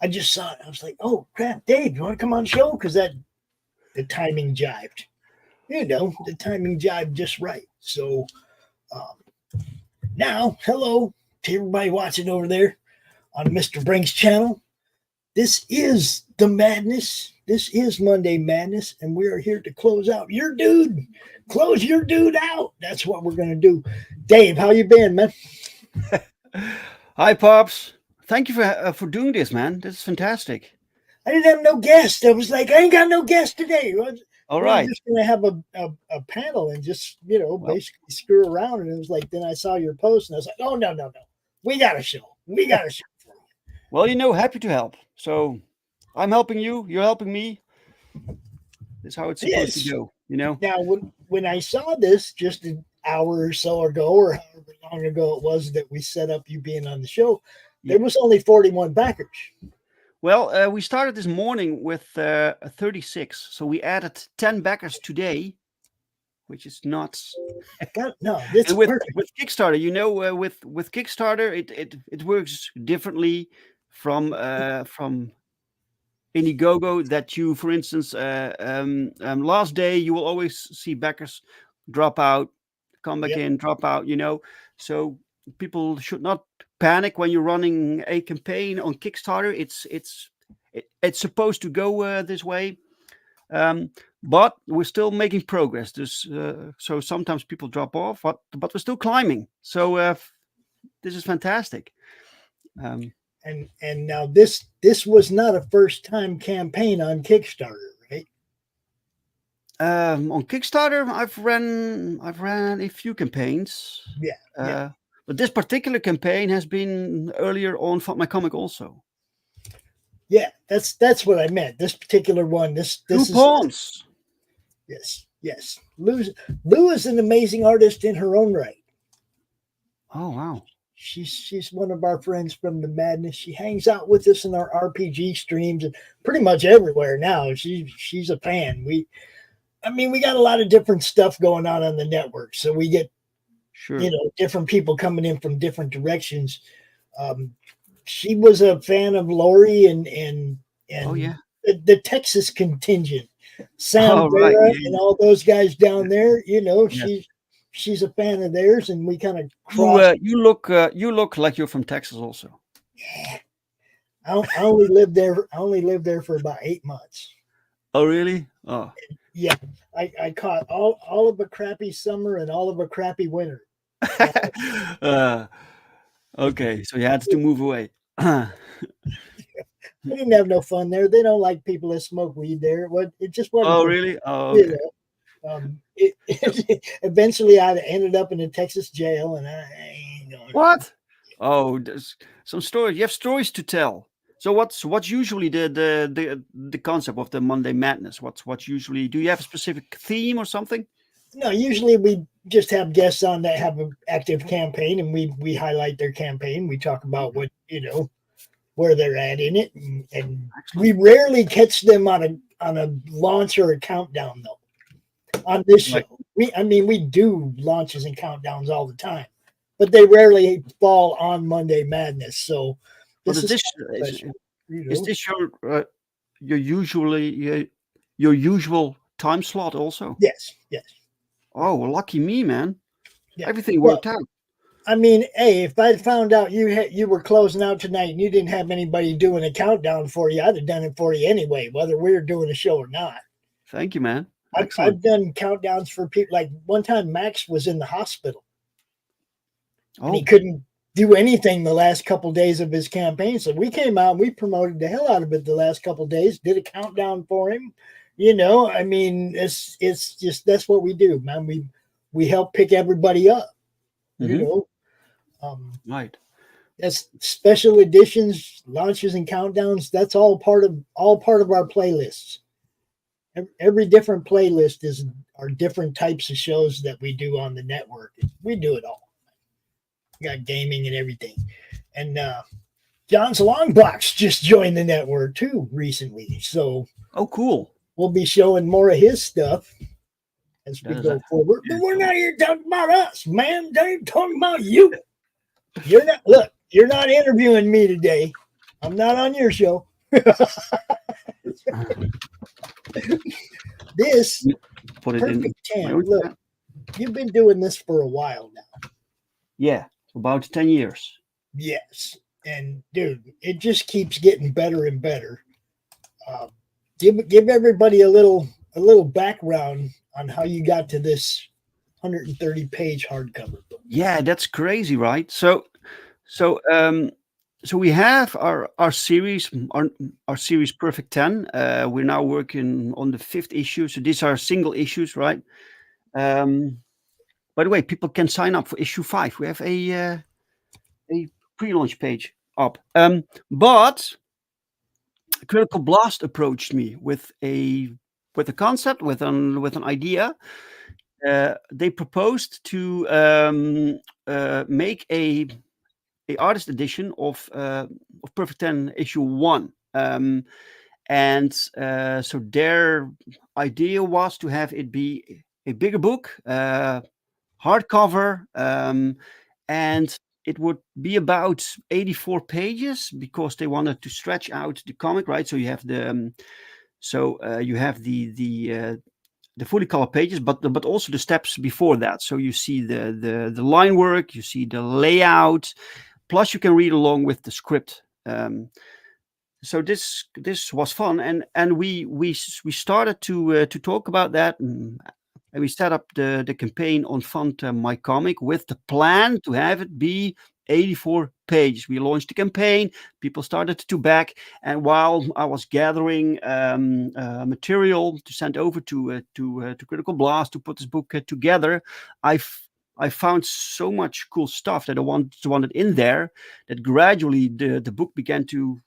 I just saw it. I was like, oh crap, Dave, you want to come on the show? Because the timing jived. The timing jived just right. So now, hello to everybody watching over there on Mr. Brink's channel. This is the madness. This is Monday Madness, and we are here to close out your dude. Close your dude out. That's what we're gonna do. Dave, how you been, man? Hi, Pops. Thank you for doing this, man. This is fantastic. I didn't have no guest. I was like, I ain't got no guest today. All We were right. just gonna have a panel and just Well, basically screw around. And it was like, then I saw your post and I was like, oh no, we got a show. We got a show for you. well, happy to help. So I'm helping you. You're helping me. That's how it's supposed to Yes. go. Now, when I saw this just an hour or so ago, or however long ago it was that we set up you being on the show, Yeah. there was only 41 backers. Well, we started this morning with 36. So we added 10 backers today, which is nuts. God, no, this And is perfect. with Kickstarter, with Kickstarter, it works differently from Indiegogo. That you, for instance, last day you will always see backers drop out, come back Yep. in, drop out. So people should not panic when you're running a campaign on Kickstarter. It's supposed to go this way. But we're still making progress. So sometimes people drop off, but we're still climbing. So this is fantastic. Um, And now this was not a first time campaign on Kickstarter, right? on Kickstarter, I've ran a few campaigns, Yeah. but this particular campaign has been earlier on for my comic also. Yeah, that's what I meant. This particular one, this Two is pawns. yes. Lou is an amazing artist in her own right. Oh wow! She's one of our friends from the Madness. She hangs out with us in our RPG streams and pretty much everywhere now. She's a fan. We got a lot of different stuff going on the network, so we get Sure. different people coming in from different directions. She was a fan of Lori and Oh yeah. the Texas contingent, Sam All right. Vera Yeah. and all those guys down there. Yes. She's a fan of theirs, and we kind of You crossed. you look like you're from Texas also. I only lived there. I only lived there for about 8 months. Oh really? Oh. Yeah, I caught all of a crappy summer and all of a crappy winter. Uh, uh, okay, so you had to move away. I didn't have no fun there. They don't like people that smoke weed there. It just wasn't Oh, for really? Oh, you okay. know. Eventually, I ended up in a Texas jail, and I ain't going. What? Oh, there's some stories. You have stories to tell. So what's usually the concept of the Monday Madness? What's usually? Do you have a specific theme or something? No, usually we just have guests on that have an active campaign, and we highlight their campaign. We talk about what where they're at in it, and we Excellent. rarely catch them on a launch or a countdown though. On this show, Right. we do launches and countdowns all the time, but they rarely fall on Monday Madness. So But this is is this kind of special. is this your usual time slot also? Yes. Oh, well, lucky me, man. Yeah. Everything Well, worked out. hey, if I'd found out you were closing out tonight and you didn't have anybody doing a countdown for you, I'd have done it for you anyway, whether we were doing a show or not. Thank you, man. I've Excellent. done countdowns for people. Like one time, Max was in the hospital and he Oh, couldn't do anything the last couple days of his campaign. So we came out and we promoted the hell out of it the last couple days, did a countdown for him. It's just that's what we do, man. We help pick everybody up. You hmm know, um, right. that's special editions, launches, and countdowns. That's all part of our playlists. Every different playlist are different types of shows that we do on the network. We do it all. We got gaming and everything. And John's Longbox just joined the network too recently. So Oh, cool. we'll be showing more of his stuff as we That is go forward. But yeah, we're cool. not here talking about us, man. They're talking about you. You're not interviewing me today. I'm not on your show. This Put it in Perfect my 10. own Look, chat. you've been doing this for a while now. Yeah, about 10 years. Yes. And dude, it just keeps getting better and better. Uh, give everybody a little background on how you got to this 130-page hardcover book. Yeah, that's crazy, right? So we have our series, our series Perfect 10. We're now working on the 5th issue. So these are single issues, right? By the way, people can sign up for issue 5. We have a pre-launch page up. But Critical Blast approached me with a concept, with an idea. They proposed to make a artist edition of Perfect 10 issue 1. And so their idea was to have it be a bigger book, hardcover, and it would be about 84 pages because they wanted to stretch out the comic, right? So you have the the fully colored pages, but also the steps before that. So you see the line work, you see the layout, plus you can read along with the script. So this was fun, and we started to talk about that, and we set up the campaign on Fund My Comic with the plan to have it be 84 pages. We launched the campaign, people started to back, and while I was gathering material to send over to Critical Blast to put this book together, I found so much cool stuff that I wanted in there that gradually the book began to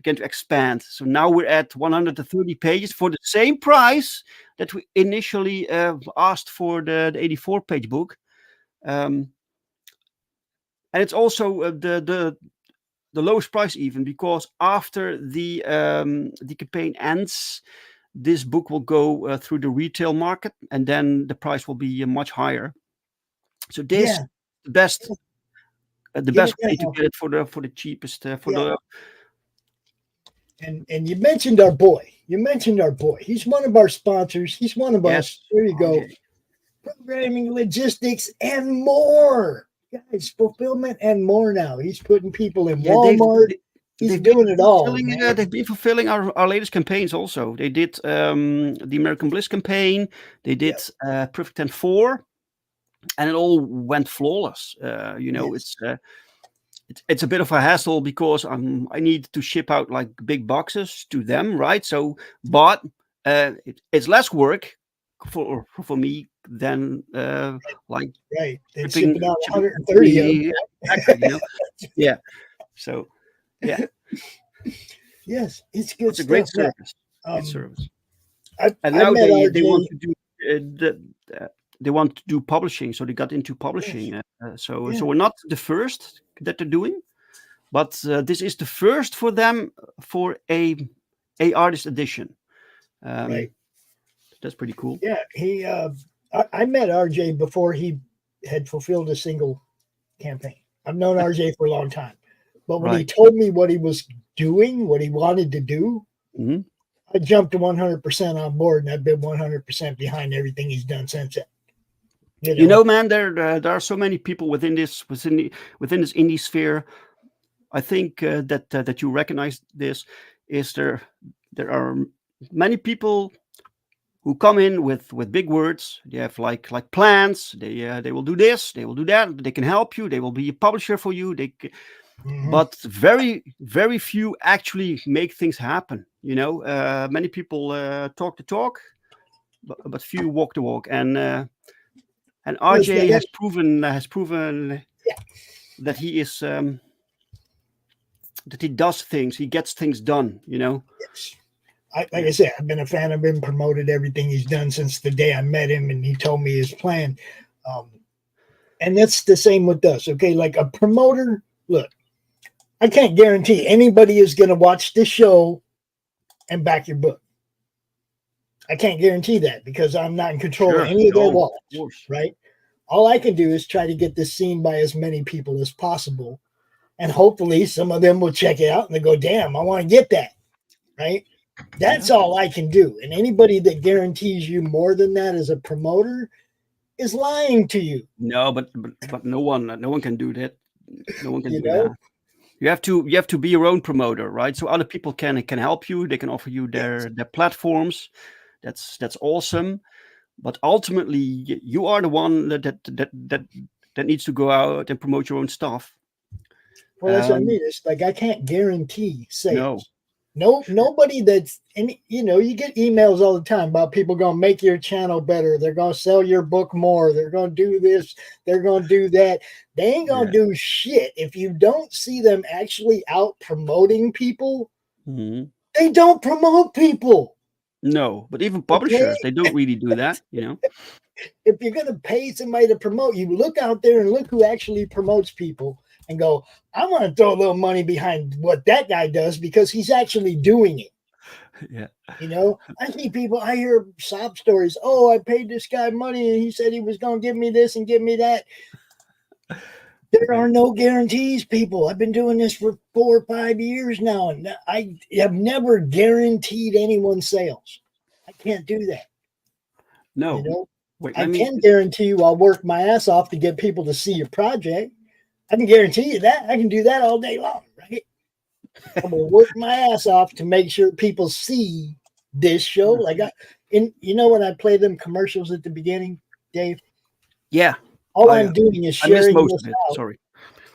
expand. So now we're at 130 pages for the same price that we initially asked for the 84-page book. And it's also the lowest price even, because after the campaign ends, this book will go through the retail market, and then the price will be much higher. So this Yeah. the best Give it way to now. get it for the cheapest for Yeah. the And you mentioned our boy. You mentioned our boy. He's one of our sponsors. He's one of yes. us. There you go. RJ. Programming, logistics, and more. Guys, fulfillment and more now. He's putting people in Yeah, Walmart. He's they've been doing it all, fulfilling, man. they've been fulfilling our latest campaigns also. They did the American Bliss campaign. They did Perfect 10 4, and it all went flawless. Yes. It's a bit of a hassle because I need to ship out like big boxes to them, right? So, but it's less work for me than like Right. Then shipping shipping out shipping 130 of them. exactly. Yeah. So yeah, Yes, it's good it's a great stuff. Yeah. service. Great service. I And I now met they want RJ. to do they want to do publishing, so they got into Yes. publishing. So Yeah. we're not the first that they're doing, but this is the first for them for a artist edition. Right. That's pretty cool. Yeah. I met RJ before he had fulfilled a single campaign. I've known RJ for a long time. But when he Right. told me what he was doing, what he wanted to do, Mhm. I jumped to 100% on board, and I've been 100% behind everything he's done since then. You know, man, there are so many people within this indie sphere. I think that you recognize this. Is there are many people who come in with big words. They have like plans. They will do this. They will do that. They can help you. They will be a publisher for you. But very few actually make things happen. You know, many people talk the talk, but few walk the walk. And RJ has proven Yeah. that he is that he does things. He gets things done. You know. Yes. Like I said, I've been a fan of him, promoted everything he's done since the day I met him and he told me his plan. And that's the same with us. Okay. Like a promoter, look, I can't guarantee anybody is going to watch this show and back your book. I can't guarantee that because I'm not in control of any of their wallets, right? All I can do is try to get this seen by as many people as possible. and hopefully some of them will check it out and they go, damn, I want to get that. Right. That's Yeah. all I can do. And anybody that guarantees you more than that as a promoter is lying to you. No, but no one can do that. No one can You do know? that. You have to be your own promoter, right? So other people can help you. They can offer you Yes. their platforms. That's awesome. But ultimately, you are the one that needs to go out and promote your own stuff. Well, that's what I Um, mean. It's like I can't guarantee no, sales. No, nobody that's any, you get emails all the time about people going to make your channel better. They're going to sell your book more. They're going to do this. They're going to do that. They ain't going yeah, to do shit if you don't see them actually out promoting people. mhm. They don't promote people. No. But even Okay. publishers, they don't really do that. You know. If you're going to pay somebody to promote you, look out there and look who actually promotes people and go, I want to throw a little money behind what that guy does because he's actually doing it. Yeah, I see people, I hear sob stories. Oh, I paid this guy money and he said he was going to give me this and give me that. There yeah. are no guarantees, people. I've been doing this for 4 or 5 years now, and I have never guaranteed anyone sales. I can't do that. You No. know, Wait, I let me. can guarantee you I'll work my ass off to get people to see your project. I can guarantee you that. I can do that all day long, right? I'm gonna work my ass off to make sure people see this show. Like when I play them commercials at the beginning, Dave, Yeah, all I I'm doing is I missed sharing most this of it. out. Sorry.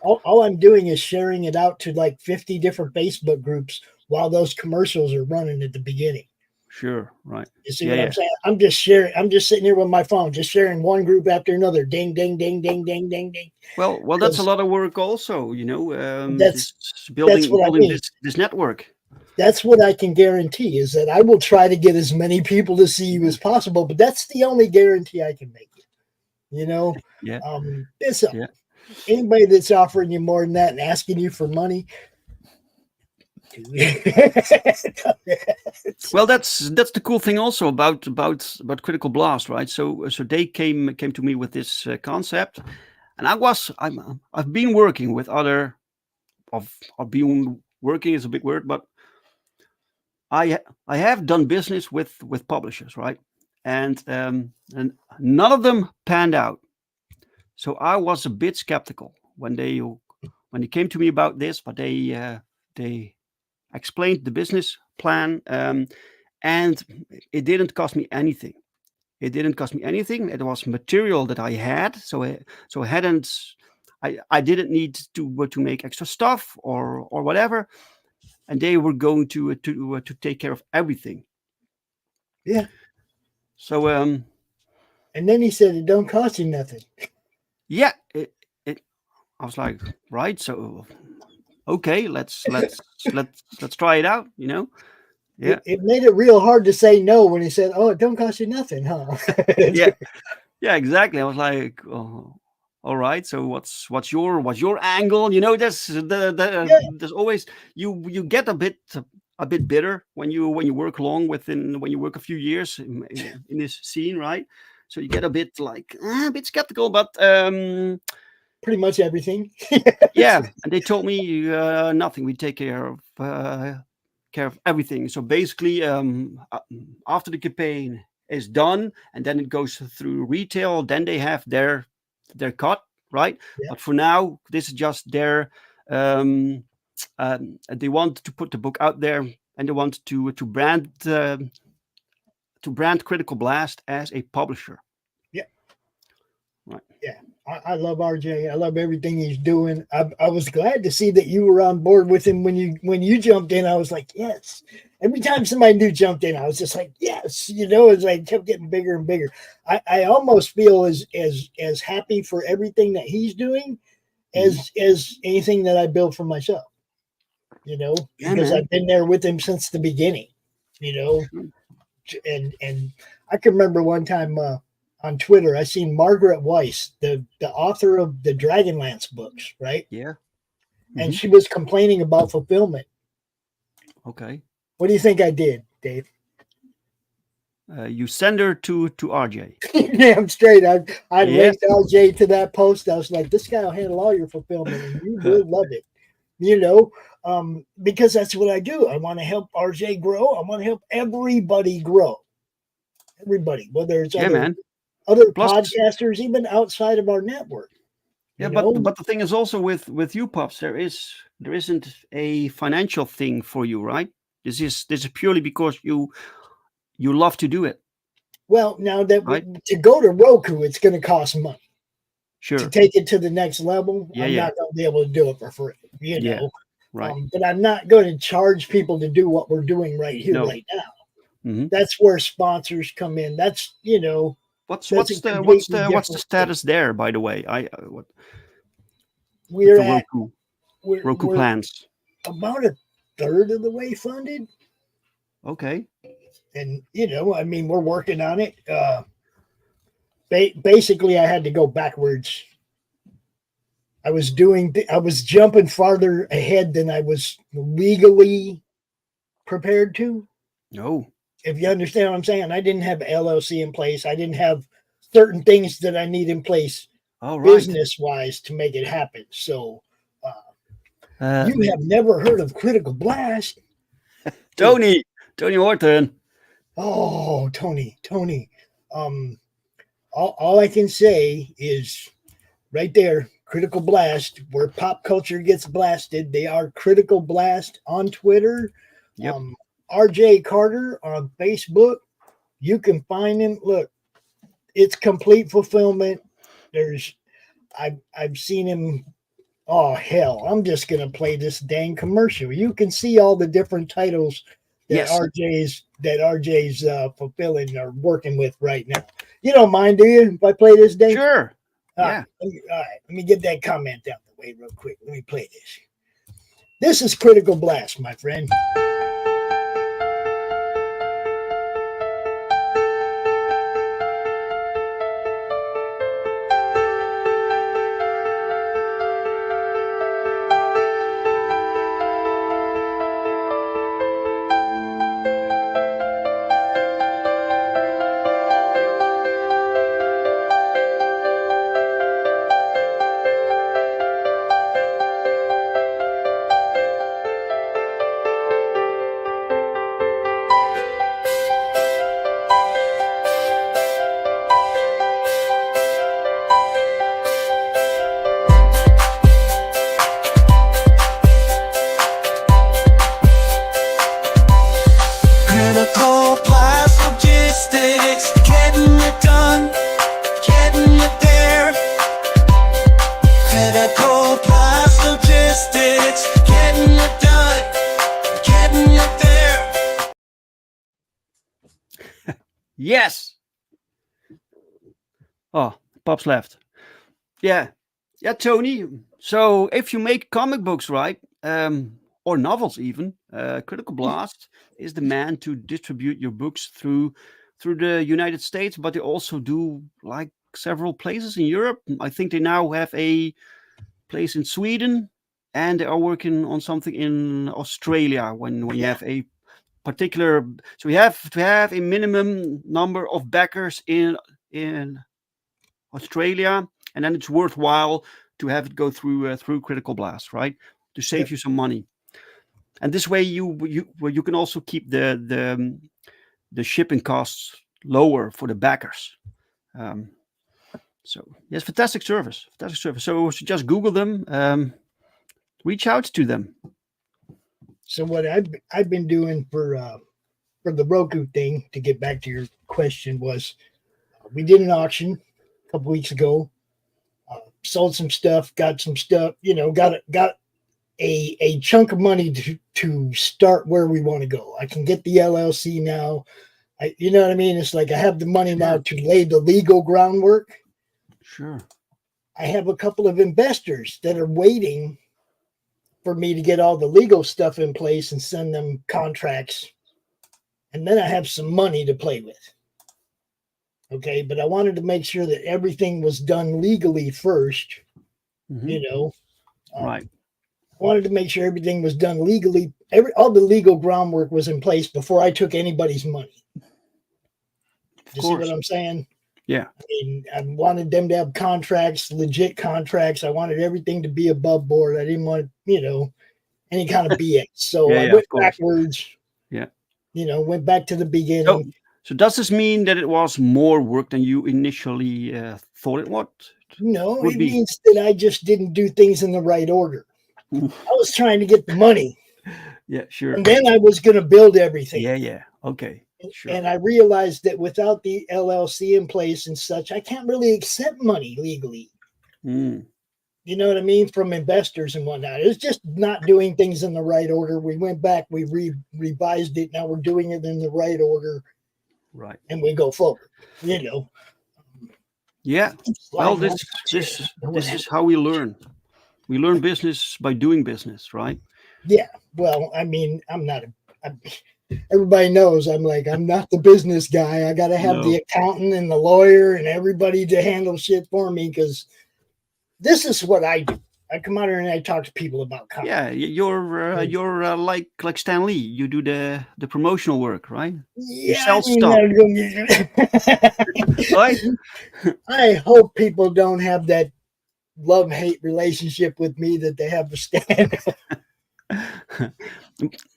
All I'm doing is sharing it out to like 50 different Facebook groups while those commercials are running at the beginning. Sure. Right. You see Yeah. what I'm Yeah. saying? I'm just sharing. I'm just sitting here with my phone, just sharing one group after another. Ding, ding, ding, ding, ding, ding, ding. Well, that's a Because lot of work, also. that's This that's building what I building mean. this network. That's what I can guarantee is that I will try to get as many people to see you Yeah. as possible, but that's the only guarantee I can make you. You know, Yeah. this Yeah. anybody that's offering you more than that and asking you for money, Well, that's the cool thing also about Critical Blast, right? So they came to me with this concept, and I've been working with other I've been working is a big word, but I have done business with publishers, right? And none of them panned out. So I was a bit skeptical when they came to me about this, but they explained the business plan, and it didn't cost me anything. It didn't cost me anything. It was material that I had, so I hadn't. I didn't need to make extra stuff or whatever, and they were going to take care of everything. yeah. So And then he said it don't cost you nothing. yeah, I was like, right, so okay, let's try it out. Yeah, It made it real hard to say no when he said, "Oh, it don't cost you nothing, huh?" yeah, yeah, exactly. I was like, oh, all right. So what's your angle? Yeah, There's always you get a bit bitter when you work long when you work a few years in this scene, right? So you get a bit like a bit skeptical, but pretty much everything. yeah. And they told me nothing. We take care of everything. So basically, after the campaign is done, and then it goes through retail, then they have their cut, right? Yeah, But for now, this is just their. They want to put the book out there, and they want to brand Critical Blast as a publisher, yeah, right? yeah. I love RJ. I love everything he's doing. I was glad to see that you were on board with him when you jumped in. I was like, yes. Every time somebody new jumped in, I was just like, yes. As I kept getting bigger and bigger. I almost feel as happy for everything that he's doing Mhm. as anything that I built for myself. Yeah, Because man. I've been there with him since the beginning. You know, Sure. and I can remember one time on Twitter I seen Margaret Weiss, the author of the Dragonlance books, right? Yeah. And Hmm. she was complaining about fulfillment. Okay. What do you think I did, Dave? You send her to RJ. Damn straight. I Yeah. linked LJ to that post. I was like, this guy will handle all your fulfillment, and you will love it. you know, because that's what I do. I want to help RJ grow. I want to help everybody grow. Everybody, whether it's Yeah, man. other Plus, podcasters, even outside of our network. yeah, You know, but the thing is also with you, Pops, there isn't a financial thing for you, right? This is purely because you love to do it, well, now that right? to go to Roku, it's going to cost money. To Sure. take it to the next level, Yeah, I'm yeah, not going to be able to do it for free. yeah. Right. But I'm not going to charge people to do what we're doing right here, No. right now. Hmm. That's where sponsors come in. That's What's that's a what's the what's completely the what's the different thing. status there, by the way? What with We're the at Roku we're plans? about a third of the way funded, Okay. and I mean, we're working on it. Basically, I had to go backwards. I was jumping farther ahead than I was legally prepared to. No. If you understand what I'm saying, I didn't have LLC in place. I didn't have certain things that I need in place All right. business wise to make it happen. So, Uh, you have never heard of Critical Blast? Tony Horton. Oh, Tony. Um, all I can say is right there, Critical Blast, where pop culture gets blasted. They are Critical Blast on Twitter. Yep. RJ Carter on Facebook. You can find him. Look, it's complete fulfillment. I've seen him. Oh hell, I'm just gonna play this dang commercial. You can see all the different titles that Yes. RJ's fulfilling or working with right now. You don't mind, do you? If I play this dang? Sure. All Yeah. right, let me get that comment out the way real quick. Let me play this. This is Critical Blast, my friend. Critical blast logistics, getting it done, getting it there. Critical blast logistics, getting it done, getting it there. Yes. Oh, Pops left. Yeah. Yeah, Tony. So if you make comic books, right, or novels even, Critical Blast is the man to distribute your books through the United States, but they also do like several places in Europe. I think they now have a place in Sweden, and they are working on something in Australia when you have a particular. So you have to have a minimum number of backers in Australia, and then it's worthwhile to have it go through Critical Blast, right? To save you some money, and this way you can also keep the shipping costs lower for the backers. Um, so yes, fantastic service, fantastic service. So just Google them, reach out to them. So what I've been doing for the Roku thing, to get back to your question, was we did an auction a couple weeks ago. Sold some stuff, got some stuff, got a chunk of money to start where we want to go. I can get the LLC now. You know what I mean? It's like I have the money now to lay the legal groundwork. Sure. I have a couple of investors that are waiting for me to get all the legal stuff in place and send them contracts. And then I have some money to play with. Okay. But I wanted to make sure that everything was done legally first, Mm-hmm. Right. I wanted to make sure everything was done legally. All the legal groundwork was in place before I took anybody's money. You see what I'm saying? Yeah. I mean, I wanted them to have contracts, legit contracts. I wanted everything to be above board. I didn't want, any kind of BS. So Yeah, I yeah, went of course. backwards. Yeah. Went back to the So, beginning. so does this mean that it was more work than you initially thought it No, would it be? means that I just didn't do things in the right order. I was trying to get the money, Yeah, sure. and then I was going to build everything. Yeah, yeah. Okay, sure. And I realized that without the LLC in place and such, I can't really accept money legally. Mm, You know what I mean? From investors and whatnot. It's just not doing things in the right order. We went back, we revised it. Now we're doing it in the right order, right. and we go forward. You know. Yeah. Well, Sliding on this What this is happened? how we learn. We learn business by doing business, right? Yeah. Well, I mean, everybody knows I'm not the business guy. I got to have No. the accountant and the lawyer and everybody to handle shit for me because this is what I do. I come out here and I talk to people about comedy. Yeah, you're like Stan Lee. You do the promotional work, right? You Yeah, sell stuff, right? I hope people don't have that love-hate relationship with me that they have with Stan.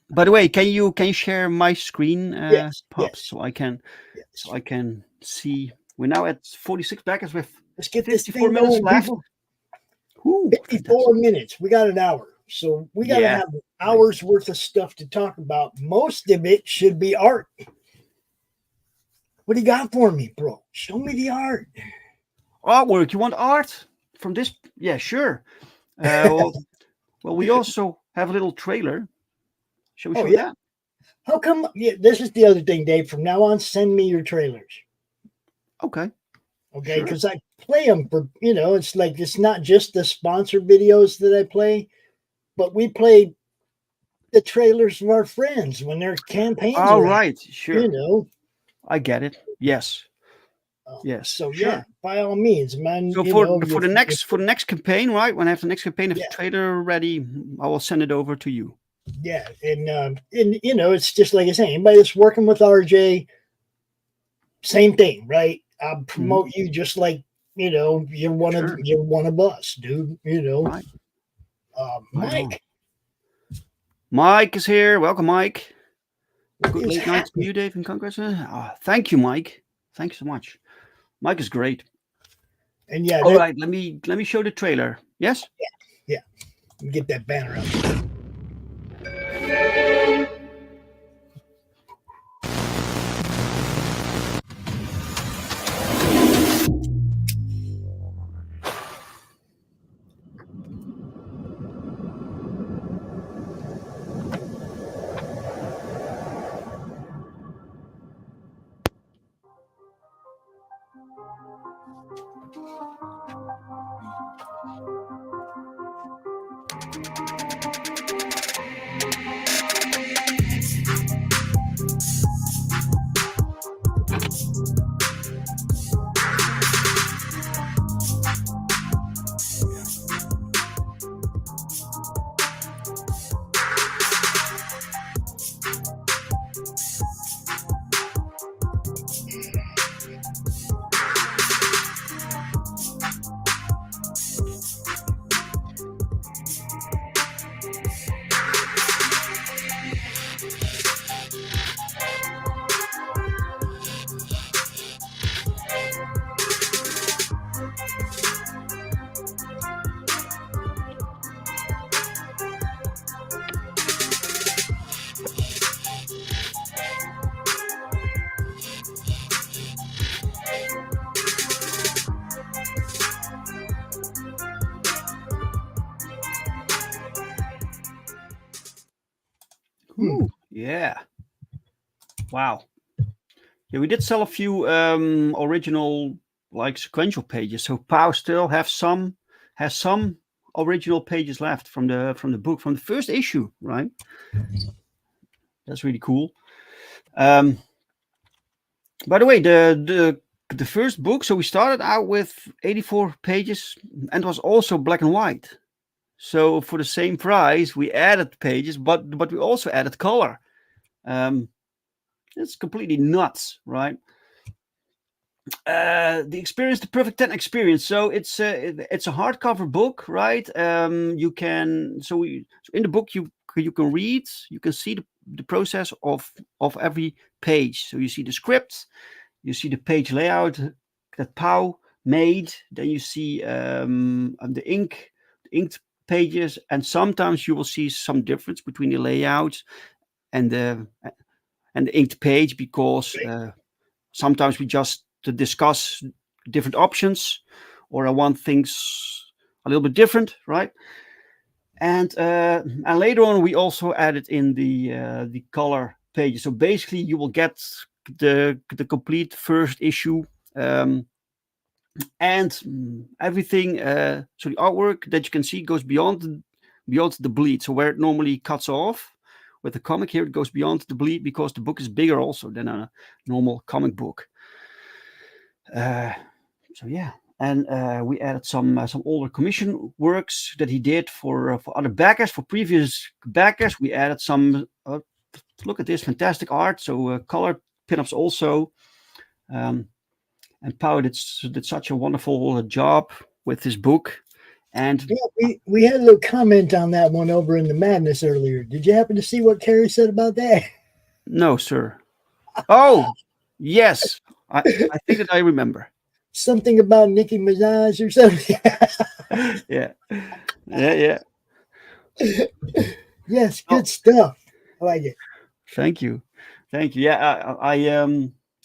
By the way, can you share my screen, Yes, Pops, yes, so I can see? We're now at 46 backers with Let's get this 54 thing minutes going, left. people. Ooh, 54 minutes. We got an hour. So we got to Yeah. have an hour's worth of stuff to talk about. Most of it should be art. What do you got for me, bro? Show me the art. Artwork. You want art from this? Yeah, sure. Well, we also have a little trailer. Shall we Oh, show yeah. that? How come? Yeah, this is the other thing, Dave. From now on, send me your trailers. Okay. Okay. Sure. Because I play them for, it's like, it's not just the sponsor videos that I play, but we play the trailers of our friends when their campaigns All are right. Sure. I get it. Yes. Yes. So sure. yeah, by all means, man. So for the next campaign, right? When I have the next campaign, if the trailer ready, I will send it over to you. Yeah, and it's just like I say, anybody that's working with RJ, same thing, right? I'll promote you just like you're one of us, dude. Right. Mike. Mike is here. Welcome, Mike. What Good is late night to you, Dave, and congrats. Thank you, Mike. Thanks so much. Mike is great. And yeah, all right. Let me show the trailer. Yes. Yeah. Get that banner up. Ooh, yeah. Wow. Yeah, we did sell a few original like sequential pages. So Pow still has some original pages left from the book from the first issue, right? That's really cool. By the way, the first book. So we started out with 84 pages, and was also black and white. So for the same price, we added pages, but we also added color. It's completely nuts, right? The experience, the perfect 10 experience. So it's a hardcover book, right? You can in the book you you can read, you can see the process of every page. So you see the script, you see the page layout that Pau made. Then you see the inked pages, and sometimes you will see some difference between the layout and the inked page, because sometimes we just to discuss different options, or I want things a little bit different, right? And later on we also added in the color pages. So basically you will get the complete first issue, and everything. So the artwork that you can see goes beyond the bleed. So where it normally cuts off with the comic, here it goes beyond the bleed, because the book is bigger also than a normal comic book. So yeah, and we added some older commission works that he did for other backers, for previous backers. We added some. Look at this fantastic art. So colored pinups also. And Pau did such a wonderful job with his book. And Yeah, we had a little comment on that one over in the Madness earlier. Did you happen to see what Carrie said about that? no, sir. Oh, yes. I think that I remember. Something about Nicki Minaj or something. Yeah. Yeah. Yes, Oh. good stuff. I like it. Thank you. Yeah,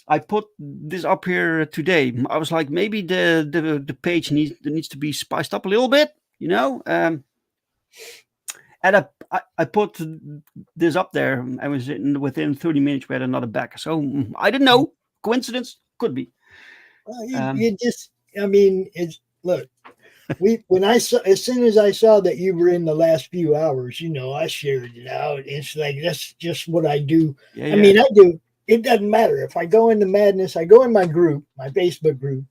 I put this up here today. I was like, maybe the page needs to be spiced up a little bit, you know. And I put this up there. I was within 30 minutes we had another backer. So I didn't know. Coincidence? Could be. Well, you just, I mean, it's look. When I saw, as soon as I saw that you were in the last few hours, you know, I shared it out. It's like that's just what I do. Yeah, I mean, I do. It doesn't matter if I go into Madness. I go in my group, my Facebook group,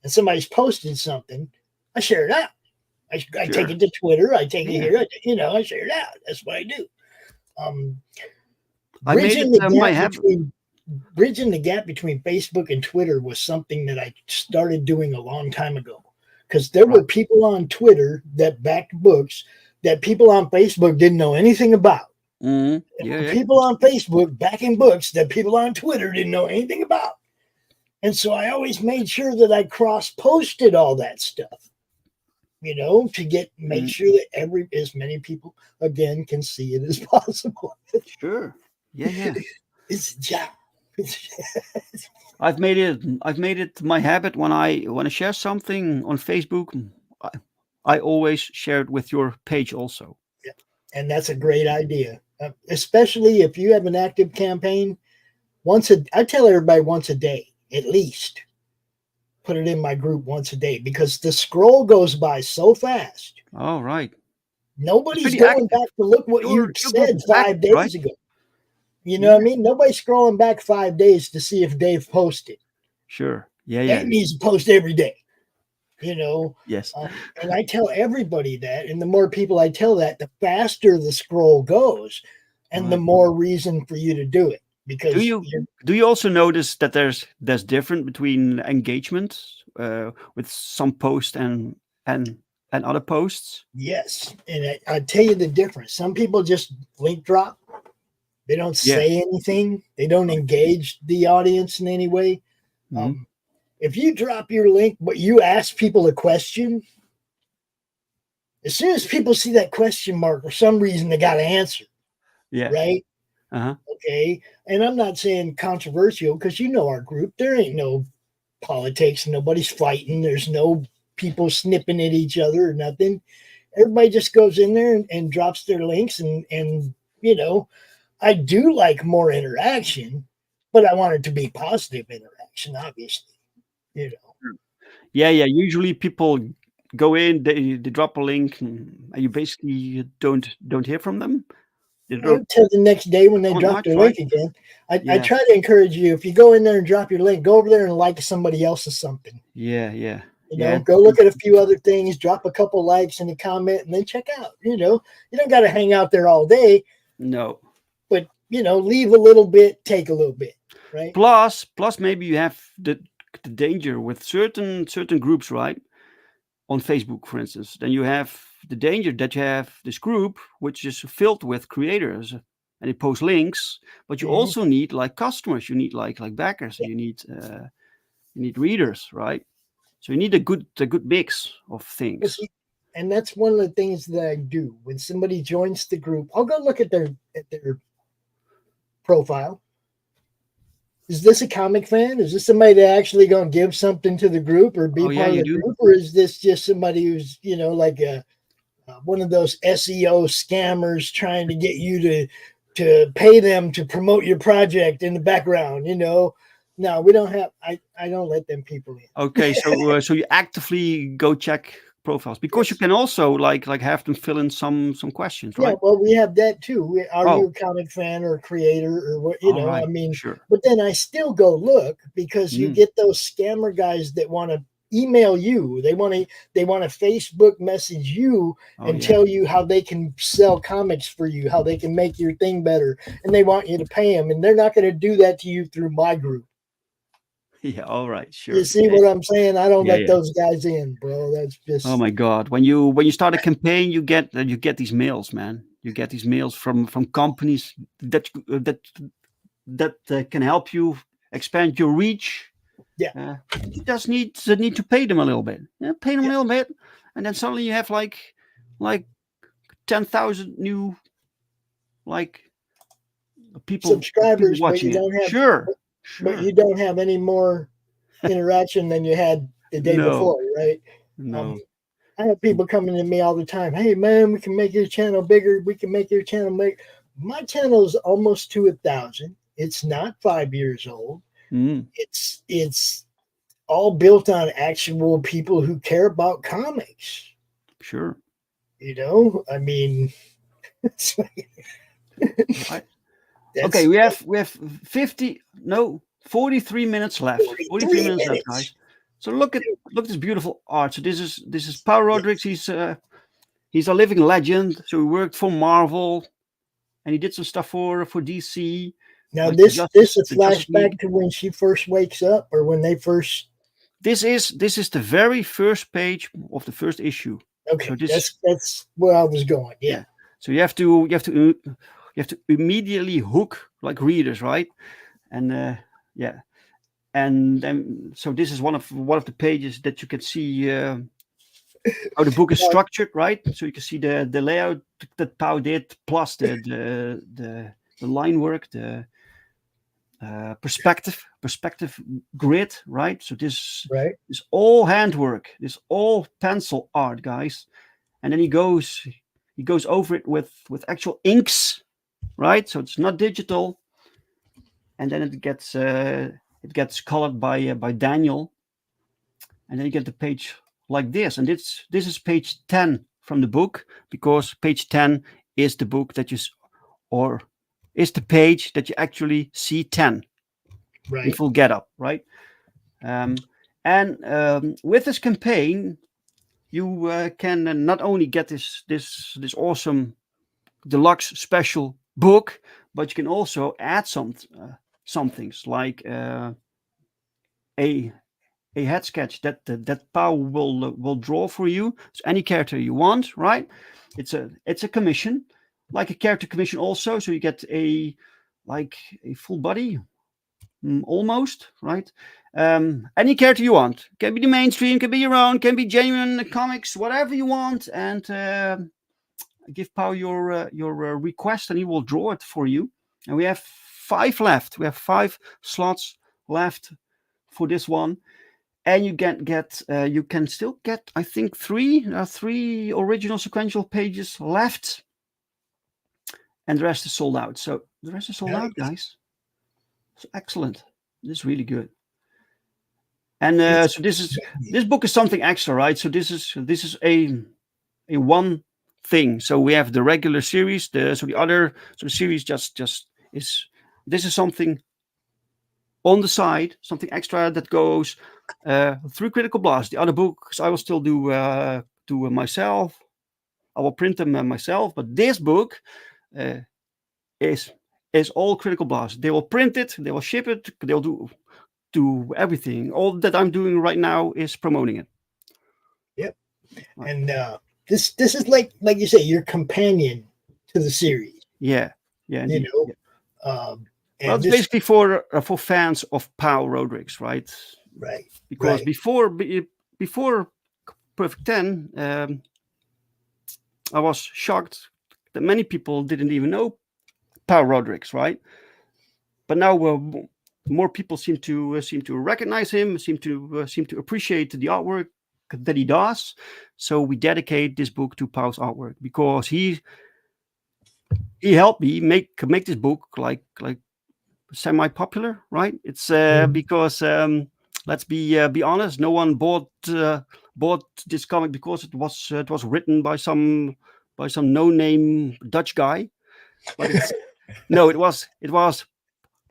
and somebody's posted something. I share it out. I take it to Twitter. I take it here. I share it out. That's what I do. I made it my habit. Bridging the gap between Facebook and Twitter was something that I started doing a long time ago. Because there were people on Twitter that backed books that people on Facebook didn't know anything about. Mm-hmm. People on Facebook backing books that people on Twitter didn't know anything about. And so I always made sure that I cross-posted all that stuff, you know, to make sure that as many people again can see it as possible. Sure. Yeah. It's a job. I've made it my habit when I share something on Facebook, I always share it with your page also. Yeah. And that's a great idea, especially if you have an active campaign. I tell everybody once a day at least. Put it in my group once a day, because the scroll goes by so fast. All right. Nobody's going back to look what you said 5 days ago. You know what I mean? Nobody's scrolling back 5 days to see if Dave posted. Sure. Yeah. Dave needs to post every day. You know? Yes. And I tell everybody that, and the more people I tell that, the faster the scroll goes, and the more reason for you to do it. Because do you also notice that there's difference between engagement with some posts and other posts? Yes, and I tell you the difference. Some people just link drop. They don't say anything. They don't engage the audience in any way. If you drop your link, but you ask people a question, as soon as people see that question mark, for some reason they got to answer. Yeah. Right. Uh-huh. Okay. And I'm not saying controversial, because you know our group. There ain't no politics. Nobody's fighting. There's no people snipping at each other or nothing. Everybody just goes in there and drops their links. And you know, I do like more interaction, but I want it to be positive interaction, obviously. You know. Yeah. Usually people go in, they drop a link, and you basically don't hear from them. Until the next day when they drop their link again. I try to encourage you, if you go in there and drop your link, go over there and like somebody else's something. Yeah. You know, go look at a few other things, drop a couple likes and a comment, and then check out. You know, you don't got to hang out there all day. No. But, you know, leave a little bit, take a little bit, right? Plus maybe you have the danger with certain groups, right? On Facebook, for instance, then you have the danger that you have this group which is filled with creators, and they post links, but you Mhm. also need like customers, you need like backers, and you need readers, right? So you need a good mix of Well, things. see, and that's one of the things that I do when somebody joins the group. I'll go look at their profile. Is this a comic fan? Is this somebody that actually going to give something to the group or be Oh yeah, part of you the do. group, or is this just somebody who's like a one of those SEO scammers trying to get you to pay them to promote your project in the background? No, we don't have. I don't let them people in. Okay, so you actively go check profiles because you Yes. can also like have them fill in some questions, Yeah, right? well, we have that too. Are you Oh, a comic fan or a creator or what? all I right, mean, sure. but then I still go look because you Mm. get those scammer guys that want to email you. They want to Facebook message you Oh and yeah, tell you how they can sell comics for you, how they can make your thing better, and they want you to pay them, and they're not going to do that to you through my group. yeah, all right, You sure. see Yeah, what I'm saying? I don't yeah, let yeah. those guys in, bro. That's Oh just my God, when you start a campaign, you get these mails, man. You get these mails from companies that can help you expand your reach. yeah, You just need to pay them a little bit. Yeah, pay them a yeah. little bit, and then suddenly you have like 10,000 new like people Subscribers, but watching you it. don't have, Sure, but sure. you don't have any more interaction than you had the day No, before, right? Um, no. I have people coming to me all the time. Hey, man, we can make your channel bigger. We can make your channel make. My channel is almost to 1,000. It's not 5 years old. Mm, It's all built on actual people who care about comics. sure. I mean, it's like- Right. Okay, that's we have 43 minutes left. 43 3 minutes left, minutes. guys. So look at this beautiful art. So this is Paul Rodrigues. He's a living legend. So he worked for Marvel, and he did some stuff for DC, Now like this a the Justice flashback League. to when she first wakes up or when they first. This is the very first page of the first issue. So Okay, this, that's where I was going. Yeah, yeah. So you have to immediately hook like readers, right? And yeah, and then so this is one of the pages that you can see how the book is Well, structured, right? So you can see the layout that Pau did, plus the line work, the perspective grid, right? So this right. is all handwork, this all pencil art, guys. And then he goes over it with actual inks, right? So it's not digital, and then it gets colored by Daniel, and then you get the page like this. And this is page 10 from the book, because page 10 is the book that or is the page that you actually see 10 in Right. full get up, right? And with this campaign, you can not only get this awesome deluxe special book, but you can also add some things like a head sketch that Pau will draw for you. So any character you want, right? It's a commission, like a character commission also. So you get a full body, almost, right? Any character you want, can be the mainstream, can be your own, can be genuine comics, whatever you want, and give Pau your request, and he will draw it for you. And we have 5 left. We have 5 slots left for this one, and you can still get, I think, three original sequential pages left, and the rest is sold out. So the rest is sold out, Nice. guys. So excellent. This is really good. And It's so this book is something extra, right? So this is a one thing. So we have the regular series. The series just is. This is something on the side, something extra that goes through Critical Blast. The other books I will still do myself. I will print them myself. But this book uh, is all Critical Blast. They will print it. They will ship it. They'll do everything. All that I'm doing right now is promoting it. Yep. Right. And this is like you say, your companion to the series. Yeah, You indeed. know, Yeah. um, Well, and it's this basically for fans of Pau Rodriguez, right? right, Because right. before Perfect 10, I was shocked that many people didn't even know Pau Rodriguez, right? But now more people seem to recognize him, seem to appreciate the artwork that he does. So we dedicate this book to Pau's artwork because he helped me make this book like semi popular, right? It's Mhm. because let's be honest, no one bought this comic because it was written by some no name Dutch guy, but it's no, it was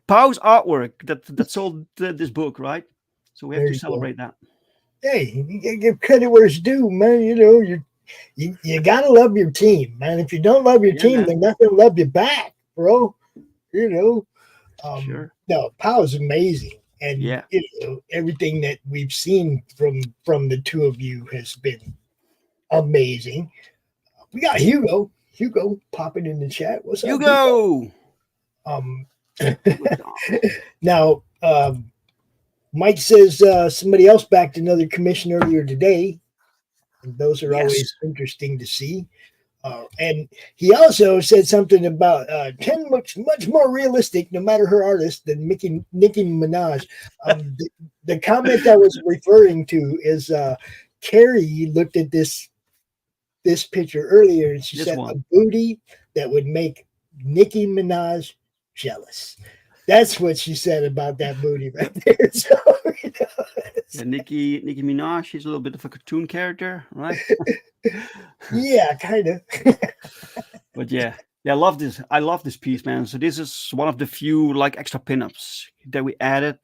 Pau's artwork that sold this book, right? So we have There to you go. celebrate that. Hey, you gotta give credit where it's due, man. You know, you gotta love your team, man. If you don't love your Yeah, team, man. they're not gonna love you back, bro. You know, Sure. no, Powell's amazing, and Yeah. you know everything that we've seen from the two of you has been amazing. We got Hugo popping in the chat. What's up, Hugo? Hugo. Um, What's up? now, Mike says somebody else backed another commission earlier today. And those are Yes. always interesting to see. And he also said something about 10 much more realistic, no matter her artist, than Nicki Minaj. The comment I was referring to is Carrie looked at this picture earlier and she This said a one. booty that would make Nicki Minaj jealous. That's what she said about that booty right there. So, you know, Yeah, Nicki Minaj. She's a little bit of a cartoon character, right? yeah, kind of. But yeah, I love this. I love this piece, man. So this is one of the few like extra pinups that we added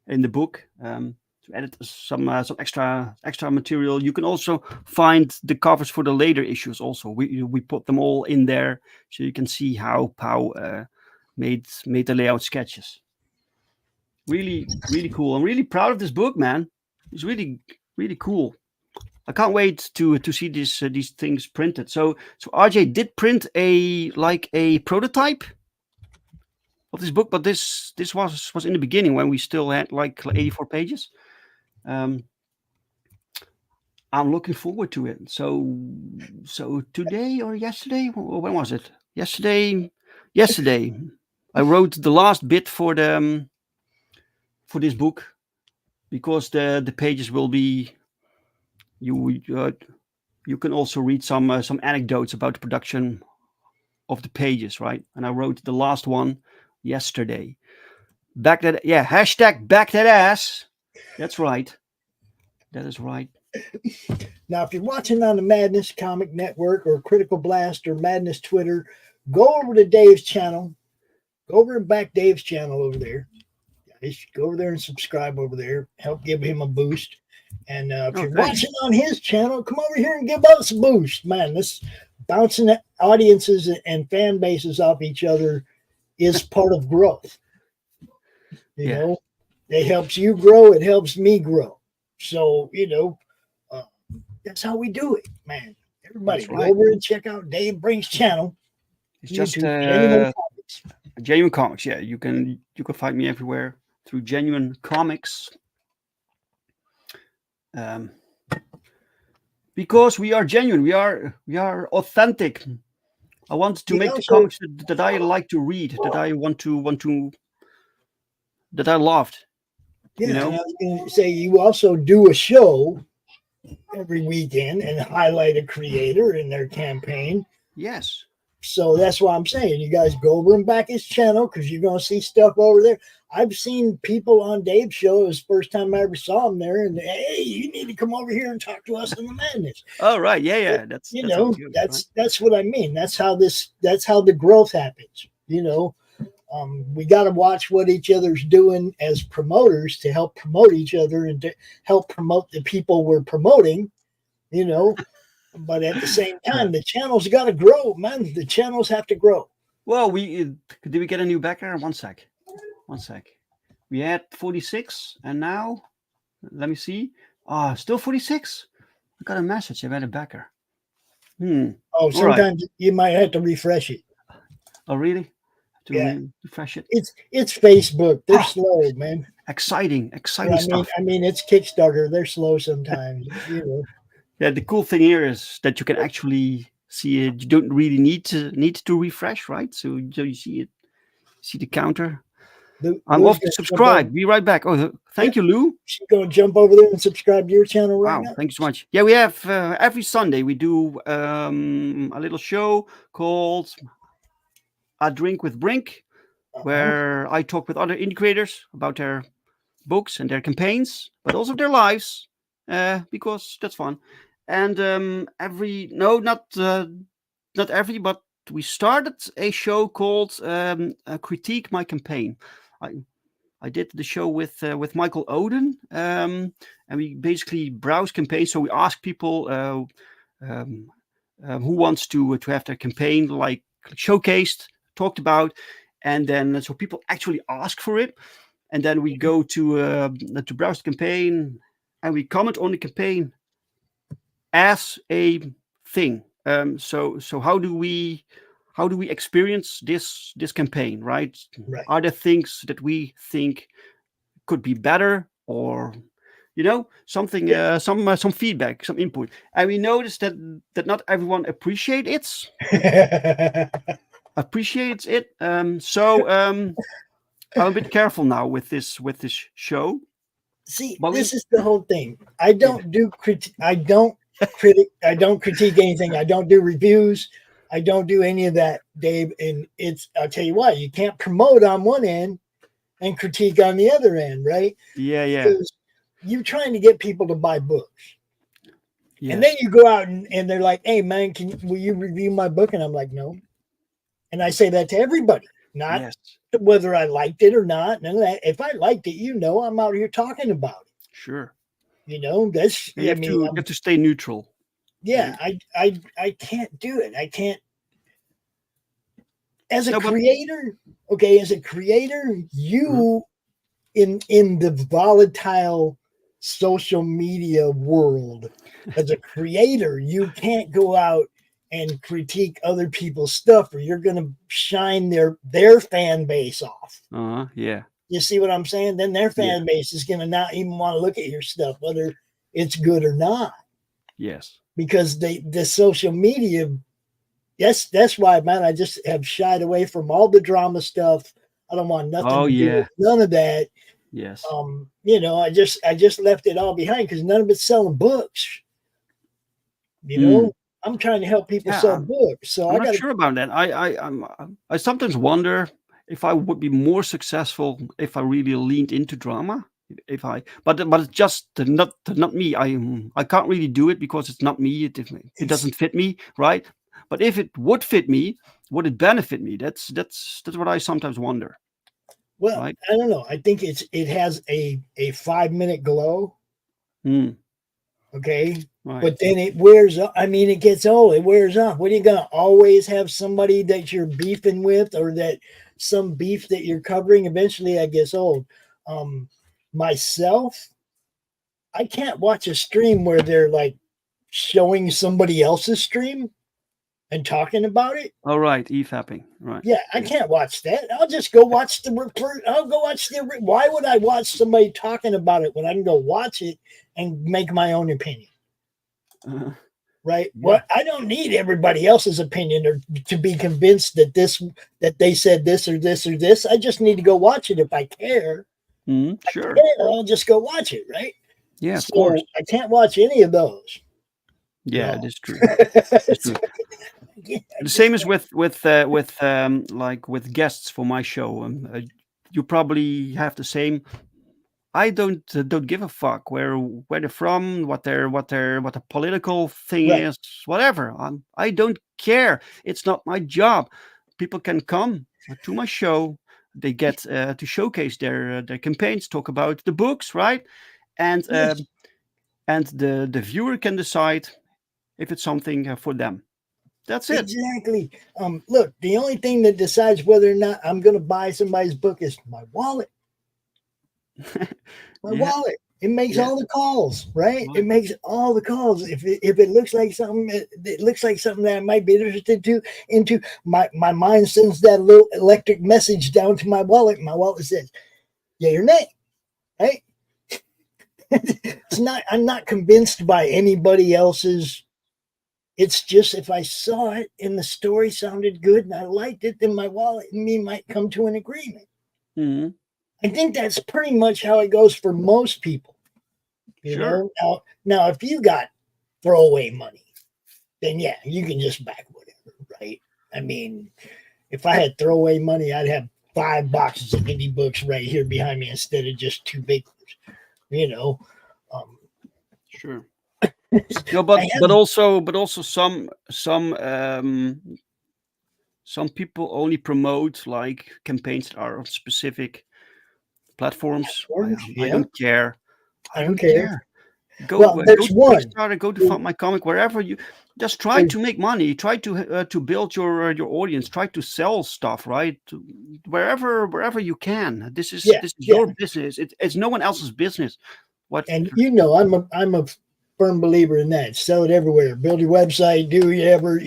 in the book. To edit some extra material. You can also find the covers for the later issues. Also, we put them all in there so you can see how Pau made the layout sketches. Really cool. I'm really proud of this book, man. It's really cool. I can't wait to see these things printed. So RJ did print a prototype of this book, but this was in the beginning when we still had like 84 pages. Um, I'm looking forward to it. So today or yesterday, when was it? Yesterday, I wrote the last bit for this book because the pages will be you you can also read some anecdotes about the production of the pages, right? And I wrote the last one yesterday. Back that, yeah, hashtag back that ass. That's right. That is right. Now, if you're watching on the Madness Comic Network or Critical Blast or Madness Twitter, go over to Dave's channel. Go over and back Dave's channel over there. Go over there and subscribe over there. Help give him a boost. And if Oh, you're thanks. watching on his channel, come over here and give us a boost, man. This bouncing audiences and fan bases off each other is part of growth. You Yeah, know, it helps you grow. It helps me grow. So you know, uh, that's how we do it, man. Everybody, that's go right. over and check out Dave Brink's channel, It's just YouTube, Genuine Comics. genuine comics. Yeah, you can find me everywhere through genuine comics. Um, because we are genuine, we are authentic. I want to He make the also, comics that I like to read, that I want to that I loved. You yeah, and I know. was going to say, you also do a show every weekend and highlight a creator in their campaign. Yes. So that's why I'm saying you guys go over and back his channel because you're going to see stuff over there. I've seen people on Dave's show. It was the first time I ever saw him there. And hey, you need to come over here and talk to us in the Madness. Oh right. Yeah. You That's how it know, goes, right? that's what I mean. That's how the growth happens. You know, we got to watch what each other's doing as promoters to help promote each other and to help promote the people we're promoting. You know, but at the same time, the channel's got to grow, man. The channels have to grow. Well, did we get a new backer? One sec. We had 46, and now let me see. Ah, still 46. I got a message about a backer. Hmm. Oh, All right. sometimes you might have to refresh it. Oh, really? To Yeah, refresh it. it's Facebook. They're Ah, slow, man. exciting, Well, exciting stuff. I mean, it's Kickstarter. They're slow sometimes. You know. Yeah, the cool thing here is that you can actually see it. You don't really need to refresh, right? So you see the counter. I'm Lou's off to gonna jump over. subscribe. Be right back. Oh, Yeah, thank you, Lou. she's gonna jump over there and subscribe to your channel right Wow, now. thank you so much. Yeah, we have every Sunday we do a little show called "A Drink with Brink," Uh-huh. where I talk with other indie creators about their books and their campaigns, but also their lives, because that's fun. And every no, not every, but we started a show called "Critique My Campaign." I I did the show with Michael Oden, and we basically browse campaigns. So we ask people um, who wants to have their campaign like showcased, talked about, and then so people actually ask for it, and then we go to browse the campaign, and we comment on the campaign as a thing. So how do we experience this campaign, right? Right. Are there things that we think could be better, or something, some feedback, some input? And we noticed that not everyone Yeah. appreciates it. So I'm a bit careful now with this show, See, but this we is the whole thing. yeah. I don't critique anything. I don't do reviews. I don't do any of that, Dave. And I'll tell you what, you can't promote on one end and critique on the other end, right? Yeah. Because you're trying to get people to buy books. And then Yes. you go out and they're like, "Hey man, will you review my book?" And I'm like, "No." And I say that to everybody, not Yes. whether I liked it or not. None of that. If I liked it, I'm out here talking about it. Sure. That's. You I have mean, to you have to stay neutral. yeah. I can't do it. I can't. As a No, but creator, okay. As a creator, mhm. you in the volatile social media world, as a creator, you can't go out and critique other people's stuff, or you're going to shine their fan base off. Yeah. You see what I'm saying? Then their Yeah. fan base is going to not even want to look at your stuff, whether it's good or not, Yes. because the social media. That's why, man. I just have shied away from all the drama stuff. I don't want nothing Oh to do with yeah. none of that. Yes. I just left it all behind because none of it's selling books. You Mm. know, I'm trying to help people Yeah. sell books, so I'm I not got to. sure about that. I sometimes wonder if I would be more successful if I really leaned into drama. If I, but it's just not me. I can't really do it because it's not me. It It's doesn't fit me, right? But if it would fit me, would it benefit me? That's what I sometimes wonder, well, right? I don't know. I think it has a 5 minute glow, Mm, okay, right. but then it wears up. I mean, it gets old. It wears off. What are you gonna always have somebody that you're beefing with, or that some beef that you're covering? Eventually, I gets old. Um, Myself, I can't watch a stream where they're like showing somebody else's stream and talking about it. All right. E-fapping. Right. Yeah, I Yeah. can't watch that. I'll just go watch I'll go watch why would I watch somebody talking about it when I can go watch it and make my own opinion? Uh, Right? yeah. Well, I don't need everybody else's opinion or to be convinced that they said this or this or this. I just need to go watch it if I care. Sure. Yeah, I'll just go watch it, right? Yeah. Of course. So I can't watch any of those. Yeah. No. That's true. That's So, true. yeah, I The just same is with guests for my show. You probably have the same. I don't give a fuck where they're from, what the political thing right. is, whatever. I don't care. It's not my job. People can come to my show. They get to showcase their campaigns, talk about the books, right? And Yes, the viewer can decide if it's something for them. That's it. exactly. Look, the only thing that decides whether or not I'm going to buy somebody's book is my wallet. My Yeah, wallet. It makes yeah, all the calls, right? It right. makes all the calls. If it looks like something, it looks like something that I might be interested to into. My mind sends that little electric message down to my wallet. And my wallet says, "Yeah, your name." Right? It's not. I'm not convinced by anybody else's. It's just if I saw it and the story sounded good and I liked it, then my wallet and me might come to an agreement. Hmm. I think that's pretty much how it goes for most people. You Sure. know, now if you got throwaway money, then yeah, you can just back whatever, right? I mean, if I had throwaway money, I'd have 5 boxes of indie books right here behind me instead of just 2 big ones. You know, um, Sure. No, I have but also some people only promote like campaigns that are on specific platforms. orange, I yeah, don't care. I I don't don't care. care. Well, Go there's to one. Kickstarter, go to Fund My Comic, wherever you just try There's to make money. Try to build your audience. Try to sell stuff, right? Wherever you can. yeah, This is yeah, your business. It's no one else's business. What? and I'm a firm believer in that. Sell it everywhere. Build your website. Do whatever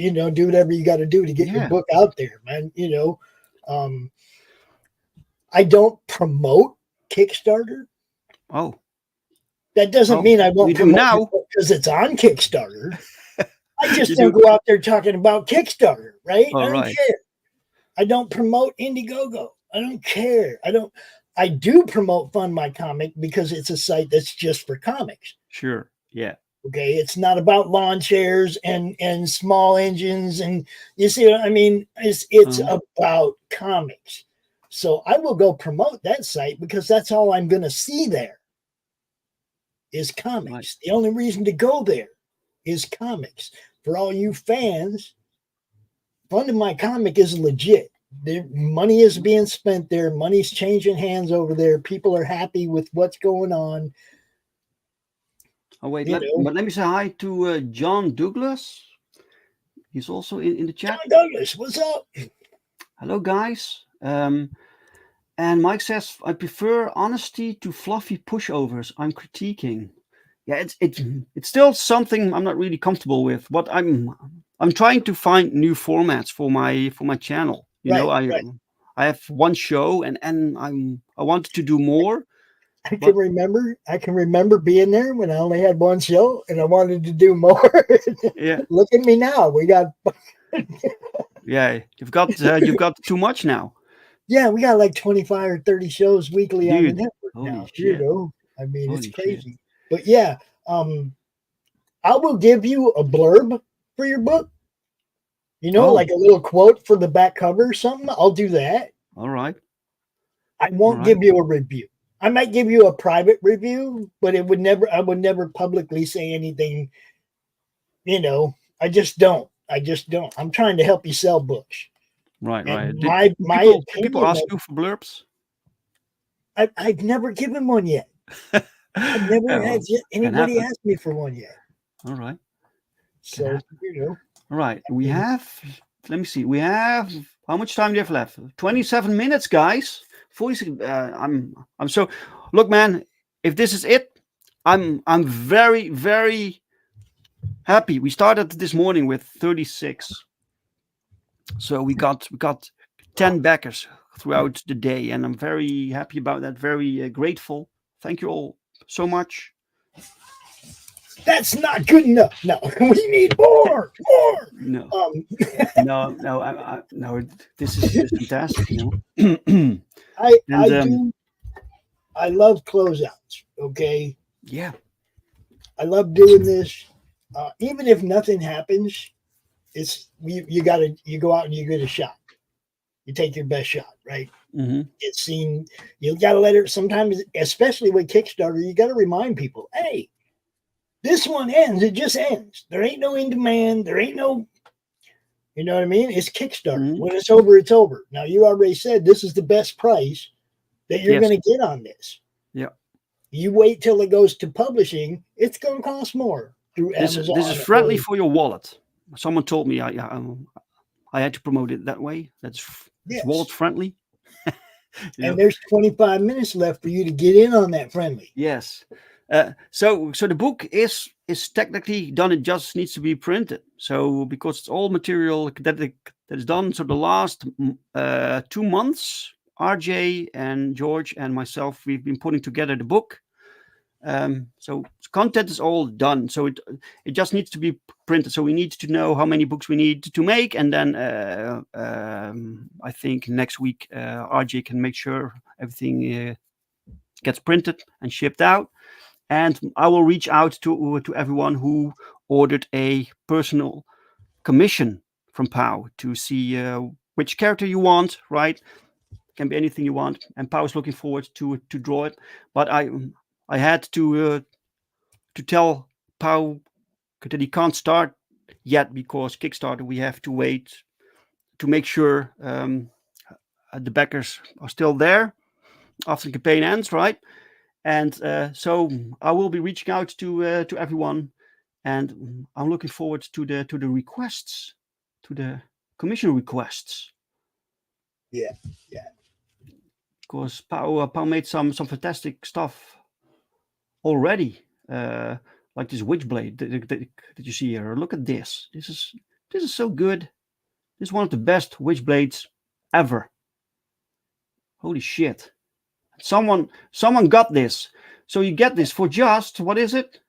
you got to do to get your Yeah. book out there, man. Um, I don't promote Kickstarter. Oh. That doesn't Oh. mean I You won't do promote your now. book because it's on Kickstarter. I just You don't do. go out there talking about Kickstarter, right? I All don't right. care. I don't promote Indiegogo. I don't care. I do promote Fund My Comic because it's a site that's just for comics. Sure. Yeah. Okay. It's not about lawn chairs and small engines and you see what I mean? It's Uh-huh. about comics. So I will go promote that site because that's all I'm gonna see there is Right. comics. The only reason to go there is comics. For all you fans, Fund My Comic is legit. The money is being spent there. Money's changing hands over there. People are happy with what's going on. Oh wait. You know, Let me say hi to John Douglas. He's also in the John chat. Douglas, what's up? Hello, guys. And Mike says, I prefer honesty to fluffy pushovers. I'm critiquing. Yeah, it's still something I'm not really comfortable with. What I'm trying to find new formats for my channel. You know, Right, right. I have one show and I wanted to do more, but I can remember being there when I only had one show and I wanted to do more. yeah, Look at me now. We got yeah, you've got too much now, yeah, we got like 25 or 30 shows weekly on the dude. network Holy now. shit. I mean, it's Holy shit. crazy. But yeah, um, I will give you a blurb for your book. Oh, Like a little quote for the back cover or something. I'll do that. all right, I all won't right. give you a review. I might give you a private review, but I would never publicly say anything, I just don't. I'm trying to help you sell books. Right, right. And my Do people opinion ask of you for blurbs? I've never given one yet. I've never Yeah, had well, can anybody happen. ask me for one yet. All right, can So, happen. All right, we have. Let me see. We have how much time do you have left? 27 minutes, guys. 46. I'm so. Look, man. If this is it, I'm very very happy. We started this morning with 36, so we got 10 backers throughout the day, and I'm very happy about that. Very grateful. Thank you all so much. that's not good enough. No, we need more. No, Um, no. This is fantastic. And I do. I love closeouts. Okay, yeah, I love doing this. Even if nothing happens, you go out and you get a shot. You take your best shot, right? hmm It's seen. You got to let it. Sometimes, especially with Kickstarter, you got to remind people, hey, this one ends. It just ends. There ain't no in demand. There ain't no. You know what I mean? It's Kickstarter. hmm When it's over, it's over. Now you already said this is the best price that you're yes, going to get on this. yeah. You wait till it goes to publishing, it's going to cost more through This is Amazon friendly or for your wallet. Someone told me I had to promote it that way. It's yes. wallet friendly. You know? And there's 25 minutes left for you to get in on that friendly. Yes. So the book is technically done. It just needs to be printed. So because it's all material that is done. So the last 2 months, RJ and George and myself, we've been putting together the book. So content is all done. So it just needs to be printed. So we need to know how many books we need to make, and then I think next week RJ can make sure everything gets printed and shipped out. And I will reach out to everyone who ordered a personal commission from POW to see which character you want. Right, can be anything you want. And POW is looking forward to draw it. But I had to tell POW that he can't start yet because Kickstarter. We have to wait to make sure the backers are still there after the campaign ends, right? And so I will be reaching out to everyone, and I'm looking forward to the requests, to the commission requests. Yeah. Because POW made some fantastic stuff already, like this Witchblade that you see here. Look at this. This is so good. This is one of the best Witchblades ever. Holy shit. Someone got this. So you get this for just, what is it?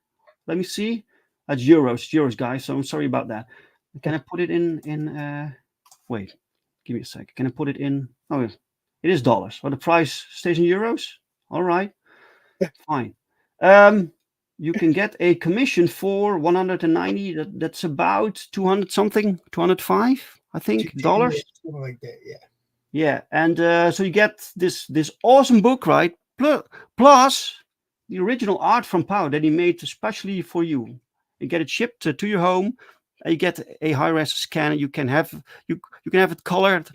Let me see. That's euros, guys. So I'm sorry about that. Can I put it in wait, give me a sec. Can I put it in? Oh, it is dollars. Well, the price stays in euros. All right, fine. You can get a commission for 190. That's about 200 something, 205, I think, dollars. Something like that, yeah. Yeah, and so you get this awesome book, right? Plus the original art from POW that he made especially for you. You get it shipped to your home. And you get a high-res scan. You can have it colored.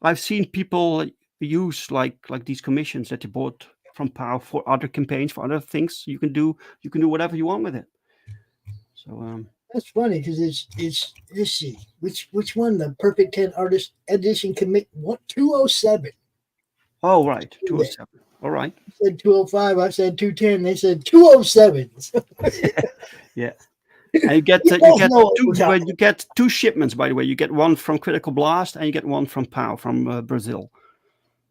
I've seen people use like these commissions that they bought from POW for other campaigns, for other things. You can do whatever you want with it. So that's funny because it's let's see which one, the Perfect 10 Artist Edition commit 207. Oh right, 207. All right. I said 205. I said 210. They said 207. Yeah. And you get two shipments, by the way. You get one from Critical Blast and you get one from POW from Brazil.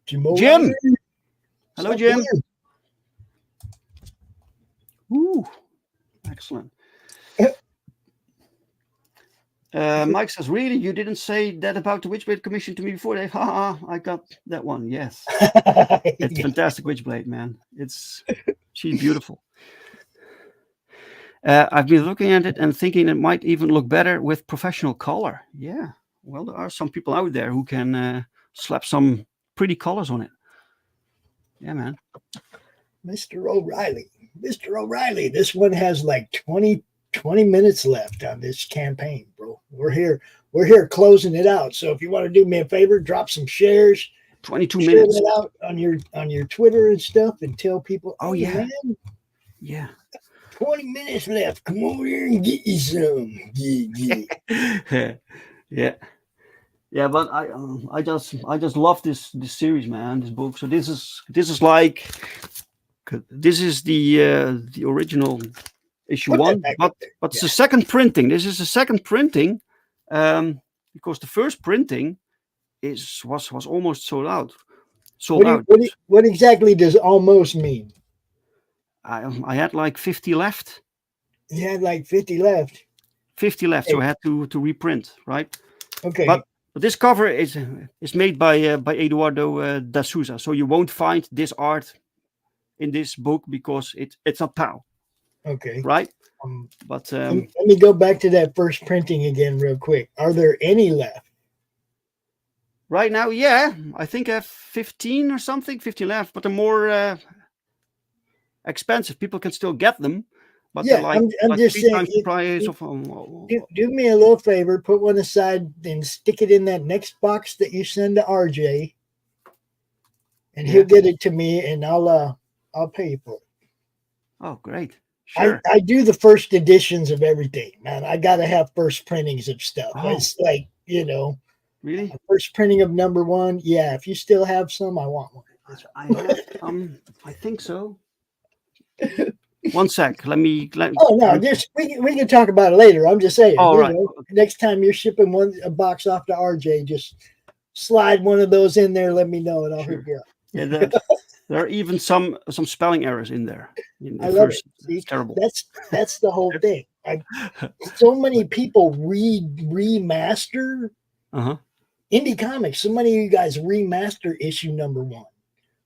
Jim. Hello, Jim. Ooh, excellent. Mike says, really, you didn't say that about the Witchblade commission to me before? I got that one. Yes. It's fantastic Witchblade, man. She's beautiful. I've been looking at it and thinking it might even look better with professional color. Yeah. Well, there are some people out there who can slap some pretty colors on it. Yeah, man. Mr. O'Reilly, this one has like 20 minutes left on this campaign, bro. We're here closing it out. So if you want to do me a favor, drop some shares. 22 minutes. Share it out on your Twitter and stuff and tell people, oh yeah. Man, yeah. 20 minutes left. Come over here and get you some. Yeah. Yeah, but I just love this series, man. This book. So this is the original issue 1, but it's the second printing. This is the second printing, because the first printing was almost sold out. What exactly does almost mean? I had like 50 left. You had like 50 left. 50 left, so I had to reprint, right? Okay. But this cover is made by Eduardo da Souza, so you won't find this art in this book because it's not POW. Okay. Right? But let me go back to that first printing again real quick. Are there any left? Right now, yeah. I think I have 15 or something, 15 left, but they're more expensive. People can still get them, but yeah, they're like, I'm just 3 saying, times the price of do me a little favor, put one aside and stick it in that next box that you send to RJ, and he'll get it to me, and I'll pay you for it. Oh, great. Sure. I do the first editions of everything, man. I gotta have first printings of stuff. Oh. It's like, Really? First printing of #1. Yeah, if you still have some, I want one. I have I think so. One sec. Let me. Oh no, just we can talk about it later. I'm just saying. All you right. know, next time you're shipping a box off to RJ, just slide one of those in there. Let me know, and I'll Sure. hook you up. Yeah, there are even some spelling errors in there. In the I love first, it. See, it's terrible. that's the whole thing. So many people remaster Uh-huh. indie comics. So many of you guys remaster issue #1.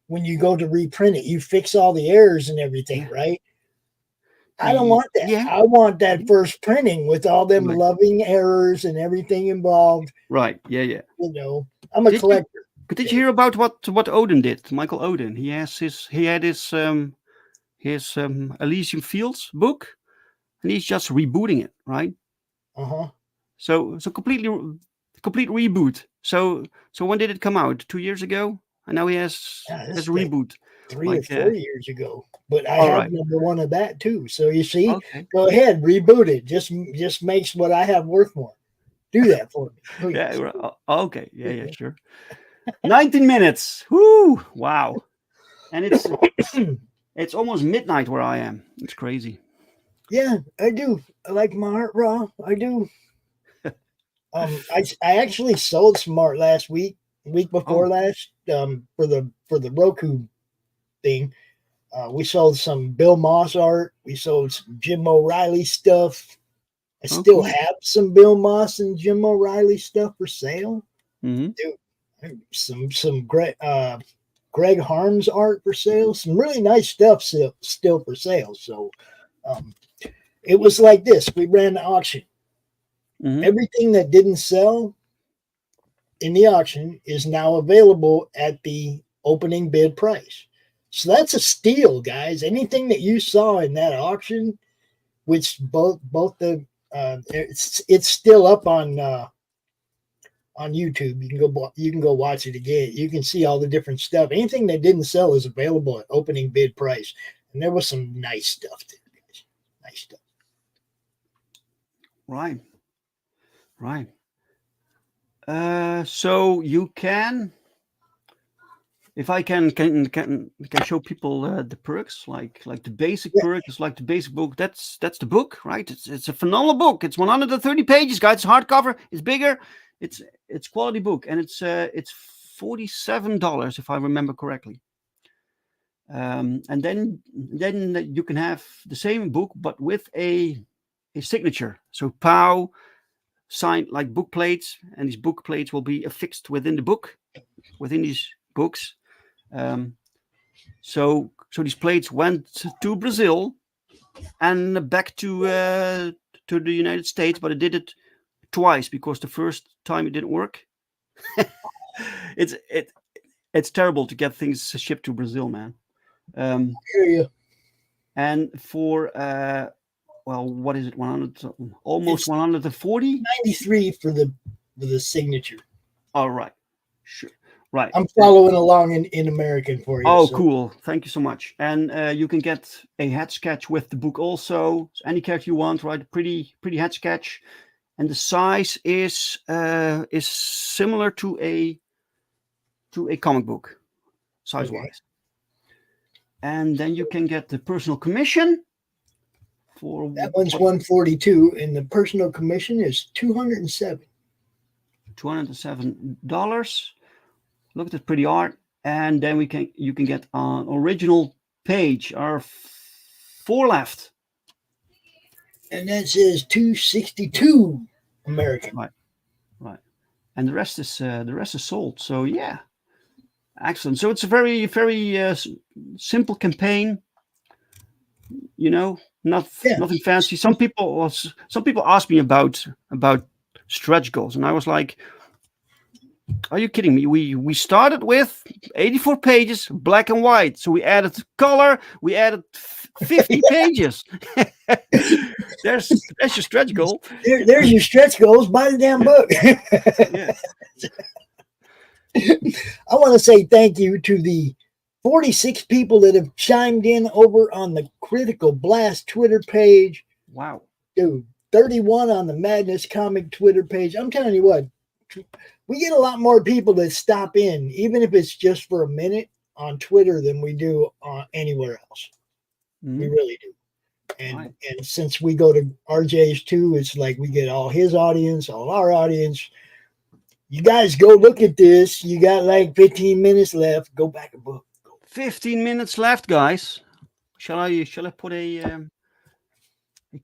When you go to reprint it, you fix all the errors and everything, Yeah. right? I don't want that. Yeah. I want that first printing with all them Right. loving errors and everything involved. Right. Yeah. Yeah. You know, I'm a collector. Did you hear about what Odin did? Michael Odin. He had his Elysium Fields book, and he's just rebooting it, right? Uh-huh. So complete reboot. So when did it come out? 2 years ago, and now he has Yeah, a that's like reboot. 3 or 4 years ago. But I all have right. #1 of that too. So you see, Okay. go ahead, reboot it. Just makes what I have worth more. Do that for me, please. Yeah. Okay. Yeah. Sure. 19 minutes. Whoo! Wow. And it's almost midnight where I am. It's crazy. Yeah, I do. I like my art raw. I do. I actually sold some art last week before last, for the Roku thing. We sold some Bill Moss art. We sold some Jim O'Reilly stuff. I still cool. have some Bill Moss and Jim O'Reilly stuff for sale. Mm-hmm. Dude, some Greg Harm's art for sale. Some really nice stuff still for sale. So it was like this. We ran an auction. Mm-hmm. Everything that didn't sell in the auction is now available at the opening bid price. So that's a steal, guys. Anything that you saw in that auction, which both the it's still up on YouTube. You can go watch it again. You can see all the different stuff. Anything that didn't sell is available at opening bid price. And there was some nice stuff there, guys. Nice stuff. Right. So you can, if I can show people the perks, like the basic perk is like the basic book. That's the book, right? It's a phenomenal book. It's 130 pages, guys. It's hardcover. It's bigger. It's quality book, and it's $47 if I remember correctly. And then you can have the same book but with a signature. So POW signed like book plates, and these book plates will be affixed within the book, within these books. So these plates went to Brazil and back to the United States, but it did it twice because the first time it didn't work. It's terrible to get things shipped to Brazil, man. I hear you. And for what is it? 100, almost It's 140. 93 for the signature. All right, sure, right. I'm following along in American for you. Oh, so. cool! Thank you so much. And you can get a head sketch with the book also. So any character you want, right? Pretty head sketch, and the size is similar to a comic book, size wise. Okay. And then you can get the personal commission. For that one's 142, and the personal commission is $207. $207. Look at this pretty art, and then you can get an original page. Our 4 left, and that says 262 American. Right, and the rest is sold. So yeah, excellent. So it's a very simple campaign. You know, nothing fancy. Some people ask me about stretch goals, and I was like, "Are you kidding me? We started with 84 pages, black and white. So we added color. We added 50 pages. There's your stretch goal. There's your stretch goals. Buy the damn book." Yeah. I want to say thank you to the 46 people that have chimed in over on the Critical Blast Twitter page. Wow. Dude, 31 on the Madness Comic Twitter page. I'm telling you what, we get a lot more people that stop in, even if it's just for a minute on Twitter than we do anywhere else. We Mhm. really do. And Right. and since we go to RJ's too, it's like we get all his audience, all our audience. You guys go look at this. You got like 15 minutes left. Go back a book. 15 minutes left, guys. Shall I put a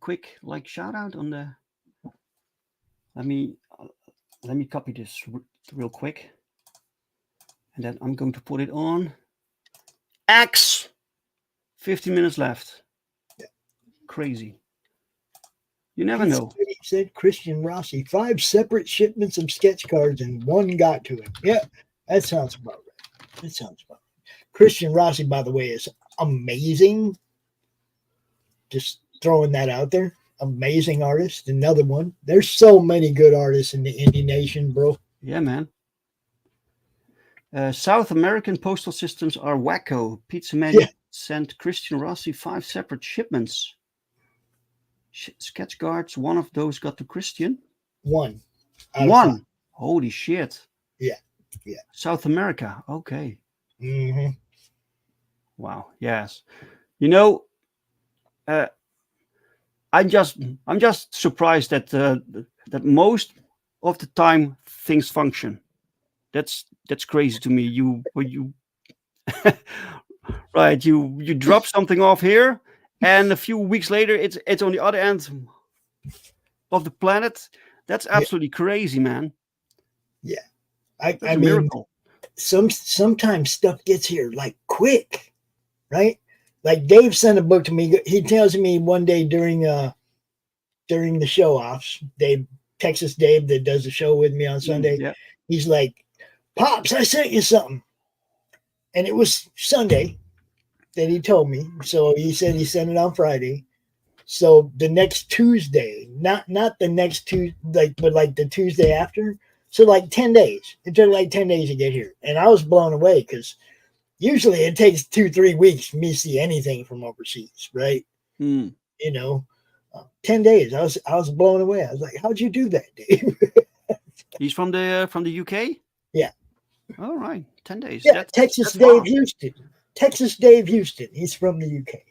quick like shout out on the? Let me let me copy this real quick, and then I'm going to put it on X. 15 minutes left. Crazy. You never know. He said Christian Rossi, 5 separate shipments of sketch cards and one got to him. Yeah, that sounds about right. That sounds about right. Christian Rossi, by the way, is amazing. Just throwing that out there. Amazing artist. Another one. There's so many good artists in the indie nation, bro. Yeah, man. South American postal systems are wacko. Pizza Man Yeah. sent Christian Rossi 5 separate shipments. Sketch cards, one of those got to Christian. One. Out of One. 5. Holy shit. Yeah. Yeah. South America. Okay. Mm-hmm. Wow. Yes. You know, I'm just surprised that that most of the time things function. That's crazy to me. You right? You drop something off here, and a few weeks later, it's on the other end of the planet. That's absolutely crazy, man. Yeah. That's I a mean, miracle. sometimes stuff gets here like quick, right? Like Dave sent a book to me. He tells me one day during the show offs, Texas Dave that does the show with me on Sunday, Yeah. he's like, "Pops, I sent you something," and it was Sunday that he told me. So he said he sent it on Friday. So the next Tuesday, not the next Tuesday, but like the Tuesday after. So like 10 days. It took like 10 days to get here, and I was blown away because usually it takes 2-3 weeks for me to see anything from overseas, right? Hmm. 10 days. I was blown away. I was like, "How'd you do that, Dave?" He's from the UK. Yeah. All right. 10 days. Yeah, Texas that's Dave fast. Houston. Texas Dave Houston. He's from the UK.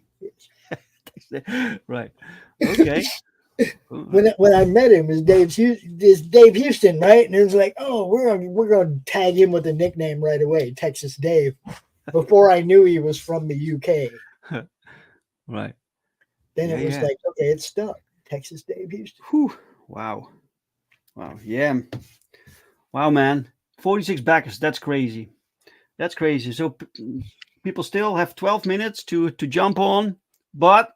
Right. Okay. When I met him, is Dave Houston, right? And it was like, oh, we're gonna tag him with a nickname right away, Texas Dave. Before I knew he was from the UK, Right. then Yeah, it was yeah. like, okay, it's stuck. Texas Dave Houston. Whew. Wow. Wow. Yeah. Wow, man. 46 backers. That's crazy. That's crazy. So people still have 12 minutes to jump on, but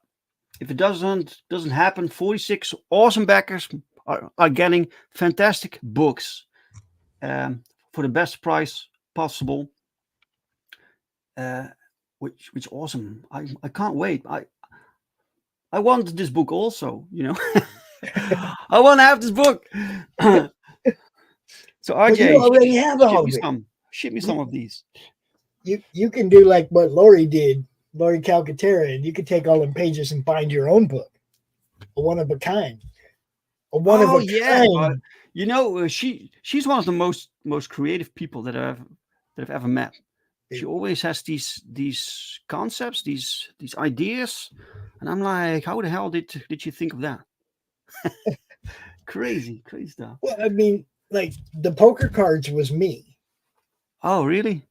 if it doesn't happen, 46 awesome backers are getting fantastic books for the best price possible. Which awesome. I can't wait. I want this book also, you know. I want to have this book. So But RJ, you already have all of it. Ship me some of these. You can do like what Lori did, Lori Calcaterra, and you can take all them pages and find your own book, a one of a kind, a one of Oh a yeah, kind. you know she's one of the most creative people that I've ever met. She always has these concepts, these ideas, and I'm like, how the hell did you think of that? crazy stuff. Well, I mean, like the poker cards was me. Oh really?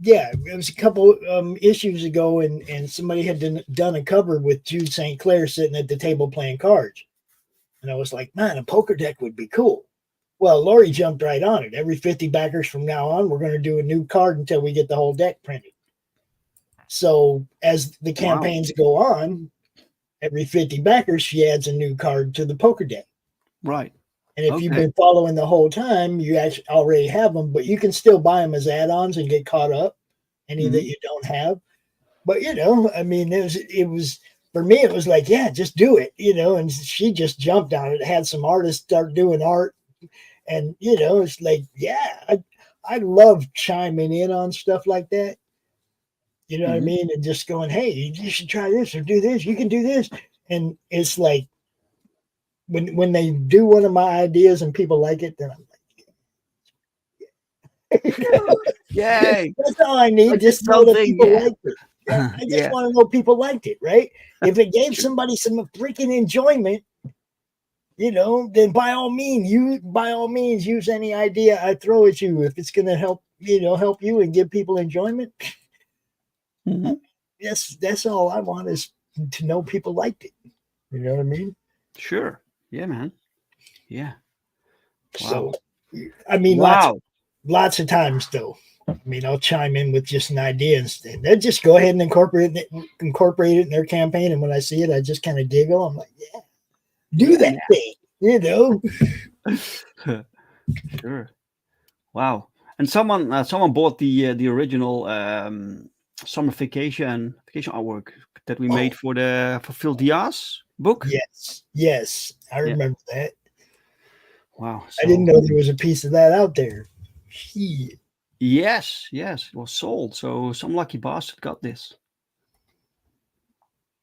Yeah, it was a couple issues ago, and somebody had done a cover with Jude St. Clair sitting at the table playing cards. And I was like, man, a poker deck would be cool. Well, Lori jumped right on it. Every 50 backers from now on, we're going to do a new card until we get the whole deck printed. So as the campaigns go on, every 50 backers, she adds a new card to the poker deck. Right. And if you've been following the whole time, you actually already have them, but you can still buy them as add-ons and get caught up, any that you don't have. But, you know, I mean, it was for me, it was like, yeah, just do it, you know, and she just jumped on it, had some artists start doing art. And, you know, it's like, yeah, I love chiming in on stuff like that. You know what I mean? And just going, hey, you should try this or do this. You can do this. And it's like, when they do one of my ideas and people like it, then I'm like, Yay! That's all I need. I Just did know that something, people yeah. liked it. I just Yeah. want to know people liked it, right? If it gave somebody some freaking enjoyment, then by all means, use any idea I throw at you. If it's gonna help you and give people enjoyment, Mhm. that's all I want is to know people liked it. You know what I mean? Sure. Yeah, man. Yeah. So, Wow. I mean, Wow. lots of times though. I mean, I'll chime in with just an idea and they'll just go ahead and incorporate it in their campaign. And when I see it, I just kind of giggle. I'm like, yeah, do Yeah, that thing. sure. Wow. And someone bought the original summer vacation artwork that we made Oh, for Phil Diaz book. yes, I Yeah. remember that. Wow. I didn't So know there was a piece of that out there. Shit. yes, it was sold. So some lucky bastard got this.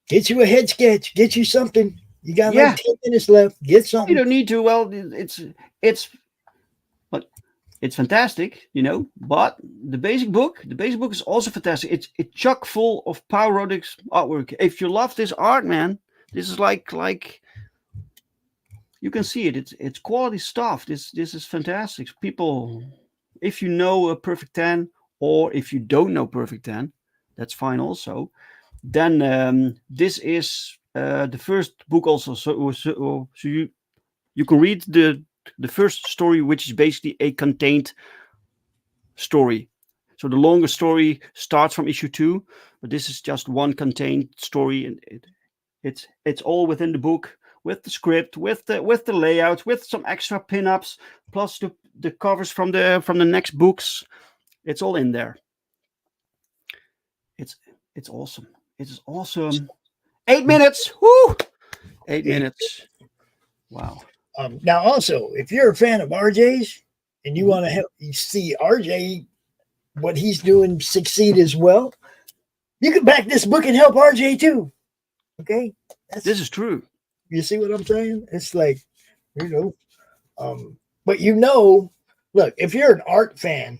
Get you a head sketch. Get you something. You got like Yeah. 10 minutes left. Get You something. don't need to. Well, it's but it's fantastic, But the basic book is also fantastic. It's chock full of parodic artwork. If you love this art, man, this is like you can see it. It's quality stuff. This is fantastic. People, if you know a Perfect 10, or if you don't know Perfect 10, that's fine also. Then this is the first book also. So you can read the first story, which is basically a contained story. So the longer story starts from issue 2, but this is just one contained story, and it's all within the book, with the script, with the layout, with some extra pinups, plus the covers from the next books. It's all in there. It's it's awesome. It is awesome. 8 minutes. Woo! 8 minutes. Wow. Now, also, if you're a fan of RJ's and you Mhm. want to help you see RJ, what he's doing succeed as well, you can back this book and help RJ too. Okay? This is true. You see what I'm saying? It's like, you know, but look, if you're an art fan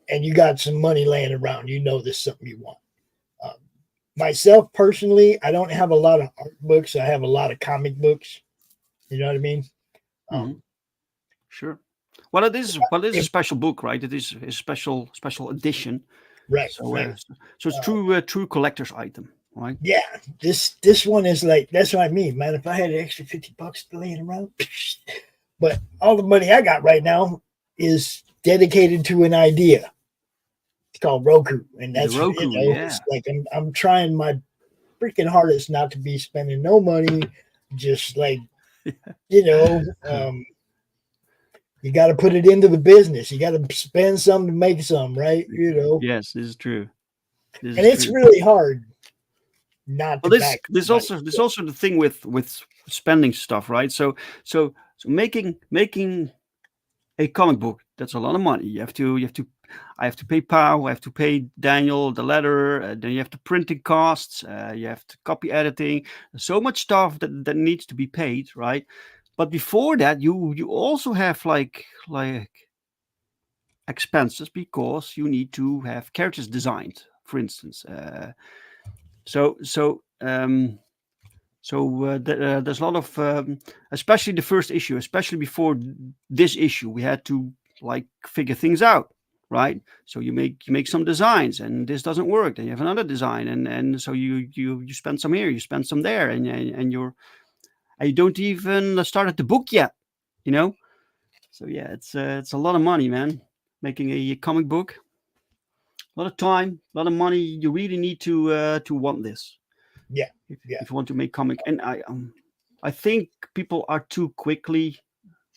and you got some money laying around, this is something you want. Um, Myself personally, I don't have a lot of art books. I have a lot of comic books. You know what I mean? Mhm. Um, Sure. Well, it is a if, special book, right? It is a special edition. right, So right. so it's true collector's item, right? Yeah, this one is like that's what I mean, man. If I had an extra $50 laying around, but all the money I got right now is dedicated to an idea. It's called Roku, and The that's Roku, yeah. it's like I'm trying my freaking hardest not to be spending no money, just like you know, you got to put it into the business. You got to spend some to make some, right? Yes, this is true. This And is it's true. really hard not Well, to this back this somebody. also this also the thing with spending stuff, right? So making a comic book, that's a lot of money. You have to I have to pay Pau, I have to pay Daniel the letter, then you have the printing costs, you have the copy editing. There's so much stuff that needs to be paid, right? But before that, you also have like expenses, because you need to have characters designed, for instance. So so um, there's a lot of, especially the first issue, especially before this issue, we had to like figure things out, right? So you make some designs, and this doesn't work. Then you have another design, and so you spend some here, you spend some there, and you don't even started the book yet, you know. So yeah, it's a lot of money, man. Making a comic book, a lot of time, a lot of money. You really need to want this Yeah, if, yeah, if you want to make comic. And I think people are too quickly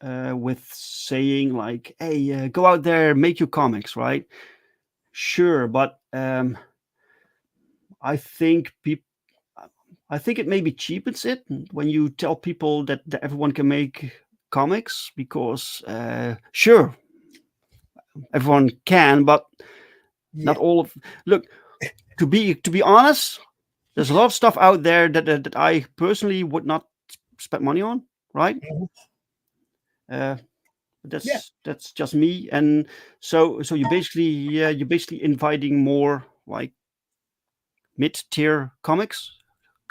with saying like, "Hey, go out there, make your comics," right? Sure, but I think people. I think it maybe cheapens it when you tell people that everyone can make comics, because sure, everyone can, but yeah. not all of. Look, to be honest, there's a lot of stuff out there that I personally would not spend money on, right? Mhm. Uh, Yeah. That's just me. And so you're basically inviting more like mid-tier comics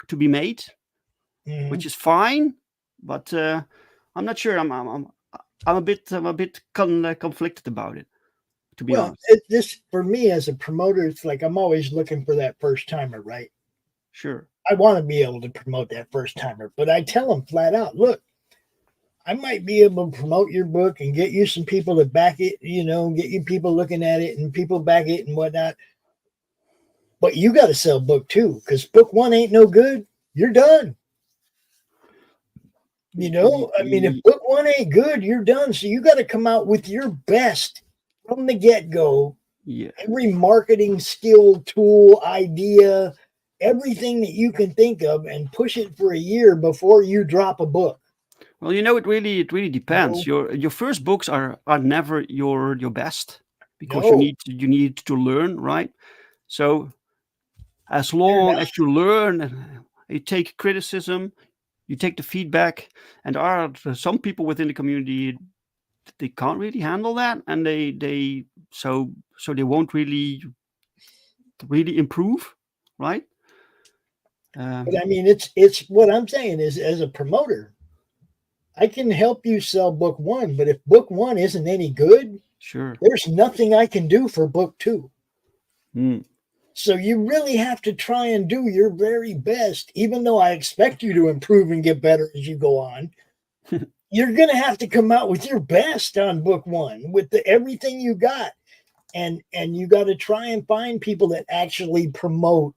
to be made, Mhm. which is fine. But I'm not sure. I'm a bit conflicted about it, to be Well, honest. this for me as a promoter, it's like I'm always looking for that first timer, right? Sure. I want to be able to promote that first timer, but I tell them flat out, look, I might be able to promote your book and get you some people to back it, get you people looking at it and people back it and whatnot. But you got to sell book two because book one ain't no good. You're done. I mean, if book one ain't good, you're done. So you got to come out with your best from the get go. Yeah. Every marketing skill, tool, idea, everything that you can think of, and push it for a year before you drop a book. Well, it really depends. No, Your first books are never your best because no, you need to learn, right? So as they're long not. as you learn and you take criticism, you take the feedback, and there are some people within the community they can't really handle that, and so they won't really improve, right? But Um, I mean, it's what I'm saying is, as a promoter, I can help you sell book one, but if book one isn't any good, sure. there's nothing I can do for book two. Mm, So you really have to try and do your very best, even though I expect you to improve and get better as you go on. You're going to have to come out with your best on book one with everything you got. And you got to try and find people that actually promote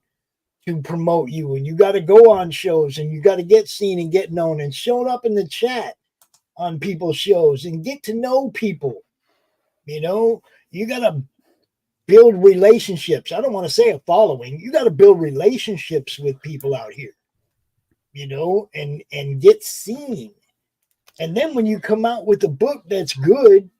to promote you. And you got to go on shows and you got to get seen and get known and show up in the chat on people's shows and get to know people. You got to build relationships. I don't want to say a following. You got to build relationships with people out here, and get seen. And then when you come out with a book that's good,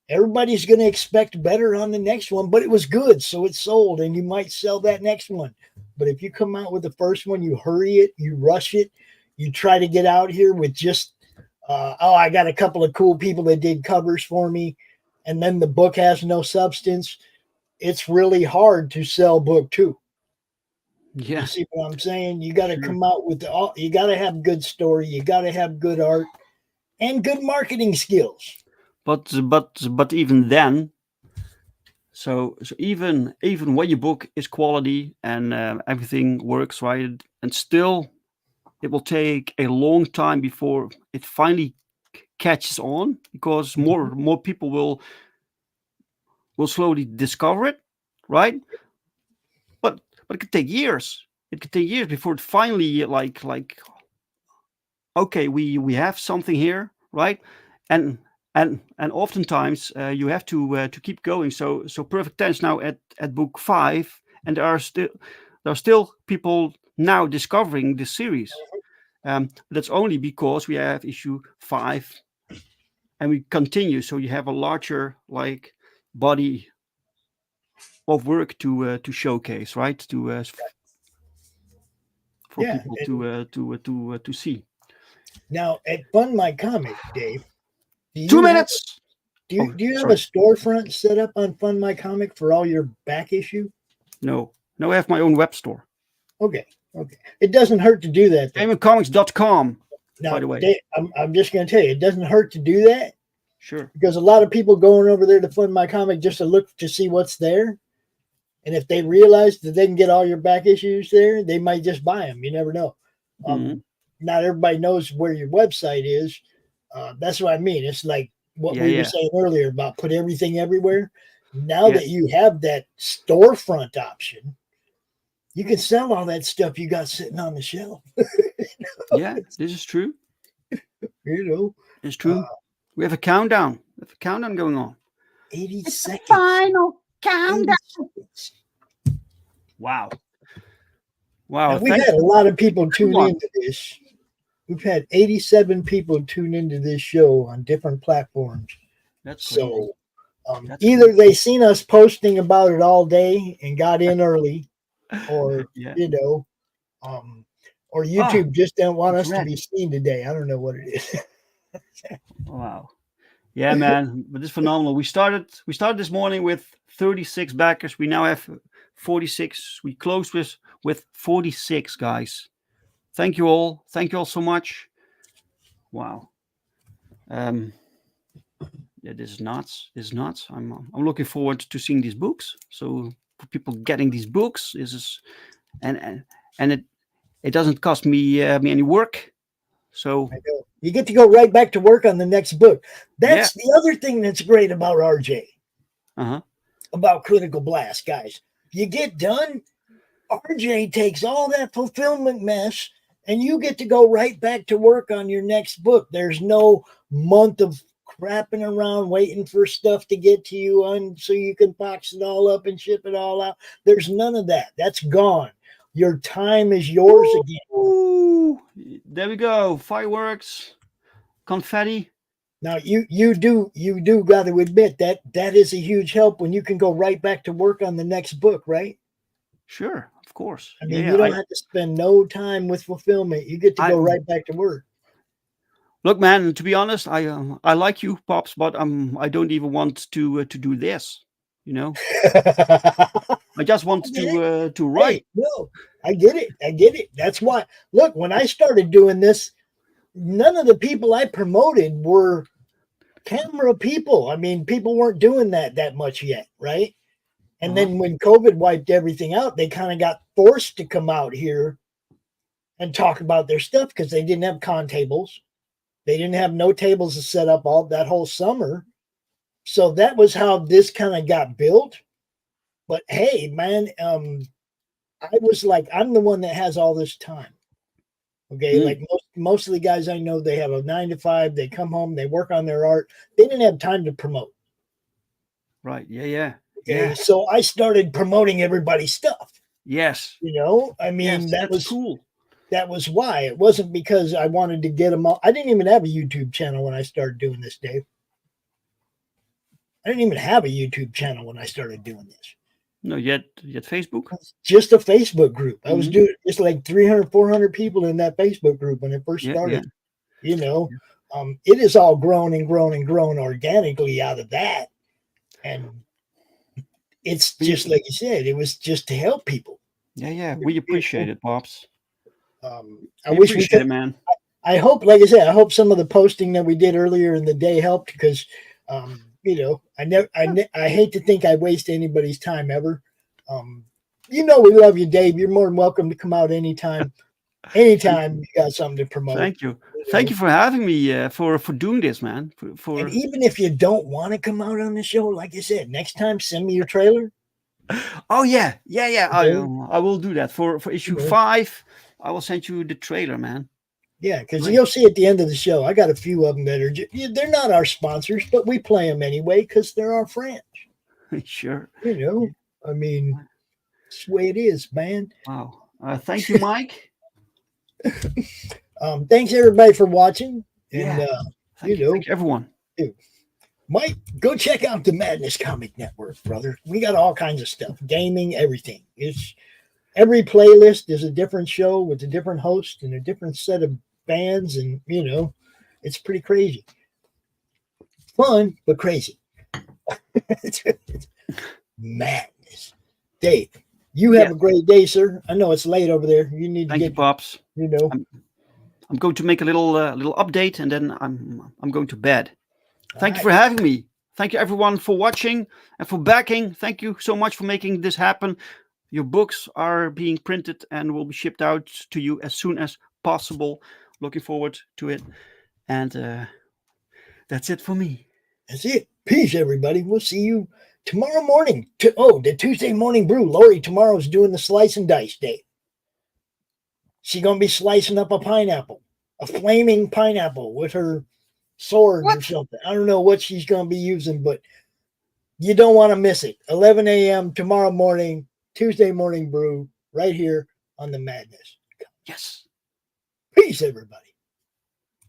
everybody's going to expect better on the next one, but it was good, so it sold, and you might sell that next one. But if you come out with the first one, you hurry it, you rush it, you try to get out here with just, I got a couple of cool people that did covers for me, and then the book has no substance. It's really hard to sell book two. You yeah, see what I'm saying? You got to sure. come out with you got to have good story, you got to have good art and good marketing skills. But even then, so even when your book is quality and everything works right, and still it will take a long time before it finally catches on because more people will slowly discover it, right? But it could take years. It could take years before it finally like okay, we have something here, right? And and oftentimes you have to keep going. So Perfect Tense now at book 5, and there are still people now discovering this series. That's only because we have issue 5 and we continue. So you have a larger like body of work to showcase, right? For Yeah. people And to see. now at Fund My Comic, Dave, do Two you have minutes. do Oh, you do you have a sorry. storefront set up on Fund My Comic for all your back issue? No, no, I have my own web store. Okay, okay. It doesn't hurt to do that though. GameandComics.com, by Now, the way. Dave, I'm just going to tell you, it doesn't hurt to do that Sure. because a lot of people going over there to Fund My Comic just to look to see what's there. And if they realize that they can get all your back issues there, they might just buy them. You never know. Mhm. Not everybody knows where your website is. That's what I mean. It's like what Yeah, we were yeah, saying earlier about put everything everywhere. Now that yes, you have that storefront option, you can sell all that stuff you got sitting on the shelf. yeah. This is true. You know, It's uh, true. We have a countdown. We have a countdown going on. 80 It's the seconds. final countdown. 80 seconds. Wow. Now, Wow. we've Thanks had a lot of people for tune everyone. into this. We've had 87 people tune into this show on different platforms. That's crazy. So That's either crazy. they seen us posting about it all day and got in early, or Yeah. um, or Ah, YouTube just don't want it's us to red. be seen today. I don't know what it is. Wow. Yeah, man, but it's phenomenal. We started this morning with 36 backers. We now have 46. We closed with 46 guys. Thank you all. Thank you all so much. Wow. Yeah, this is nuts. This is nuts. I'm looking forward to seeing these books. So for people getting these books, this is and it doesn't cost me me any work. So I know. You get to go right back to work on the next book. yeah. That's the other thing that's great about RJ, Uh-huh. about Critical Blast, guys. You get done, RJ takes all that fulfillment mess, and you get to go right back to work on your next book. There's no month of crapping around waiting for stuff to get to you so you can box it all up and ship it all out. There's none of that. That's gone. Your time is yours again. Ooh, there we go. Fireworks, confetti. Now you do got to admit that is a huge help when you can go right back to work on the next book, right? Sure, of course. I mean, Yeah, you don't have to spend no time with fulfillment. You get to go right back to work. Look, man. To be honest, I like you, Pops, but I don't even want to do this. You know, I just want to write. Hey, no, I get it. That's why. Look, when I started doing this, none of the people I promoted were camera people. I mean, people weren't doing that much yet, right? And then when COVID wiped everything out, they kind of got forced to come out here and talk about their stuff because they didn't have con tables. They didn't have no tables to set up all that whole summer. So that was how this kind of got built. But hey, man, I was like, I'm the one that has all this time. Okay, like most of the guys I know, they have a 9 to 5. They come home, they work on their art. They didn't have time to promote. Right. Yeah. Okay, Yeah. so I started promoting everybody's stuff. Yes. You know, I mean, Yes, that was cool. That was why. It wasn't because I wanted to get them all. I didn't even have a YouTube channel when I started doing this, Dave. I didn't even have a YouTube channel when I started doing this. No, yet Facebook. Just a Facebook group. I was doing it's like 300, 400 people in that Facebook group when it first started. You know, it has all grown and grown and grown organically out of that. And it's just like you said, it was just to help people. Yeah. We appreciate it, Pops. I wish we could, it, man. I hope, like I said, I hope some of the posting that we did earlier in the day helped because, you know, I hate to think I waste anybody's time ever. You know, we love you, Dave. You're more than welcome to come out anytime. Anytime you got something to promote. Thank you. Thank you for having me. For doing this, man. For and even if you don't want to come out on the show, like I said, next time send me your trailer. Oh yeah. I will do that for issue 5. I will send you the trailer, man. Yeah, because you'll see at the end of the show, I got a few of them that are they're not our sponsors, but we play them anyway because they're our friends. Sure. You know, I mean, it's the way it is, man. Wow. Thank you, Mike. Thanks everybody for watching. And thank you, everyone. Dude, Mike, go check out the Madness Comic Network, brother. We got all kinds of stuff, gaming, everything. It's every playlist is a different show with a different host and a different set of bands, and you know, it's pretty crazy. Fun, but crazy. it's madness. Dave, you have a great day, sir. I know it's late over there. You need to Thank you, Pops. You know, I'm going to make a little update, and then I'm going to bed. Thank you for having me. Thank you, everyone, for watching and for backing. Thank you so much for making this happen. Your books are being printed and will be shipped out to you as soon as possible. Looking forward to it. And that's it for me. That's it. Peace, everybody. We'll see you tomorrow morning. The Tuesday morning brew. Lori tomorrow's doing the slice and dice day. She's going to be slicing up a pineapple, a flaming pineapple with her sword or something. I don't know what she's going to be using, but you don't want to miss it. 11 a.m. tomorrow morning, Tuesday morning brew, right here on the Madness. Yes. Peace, everybody.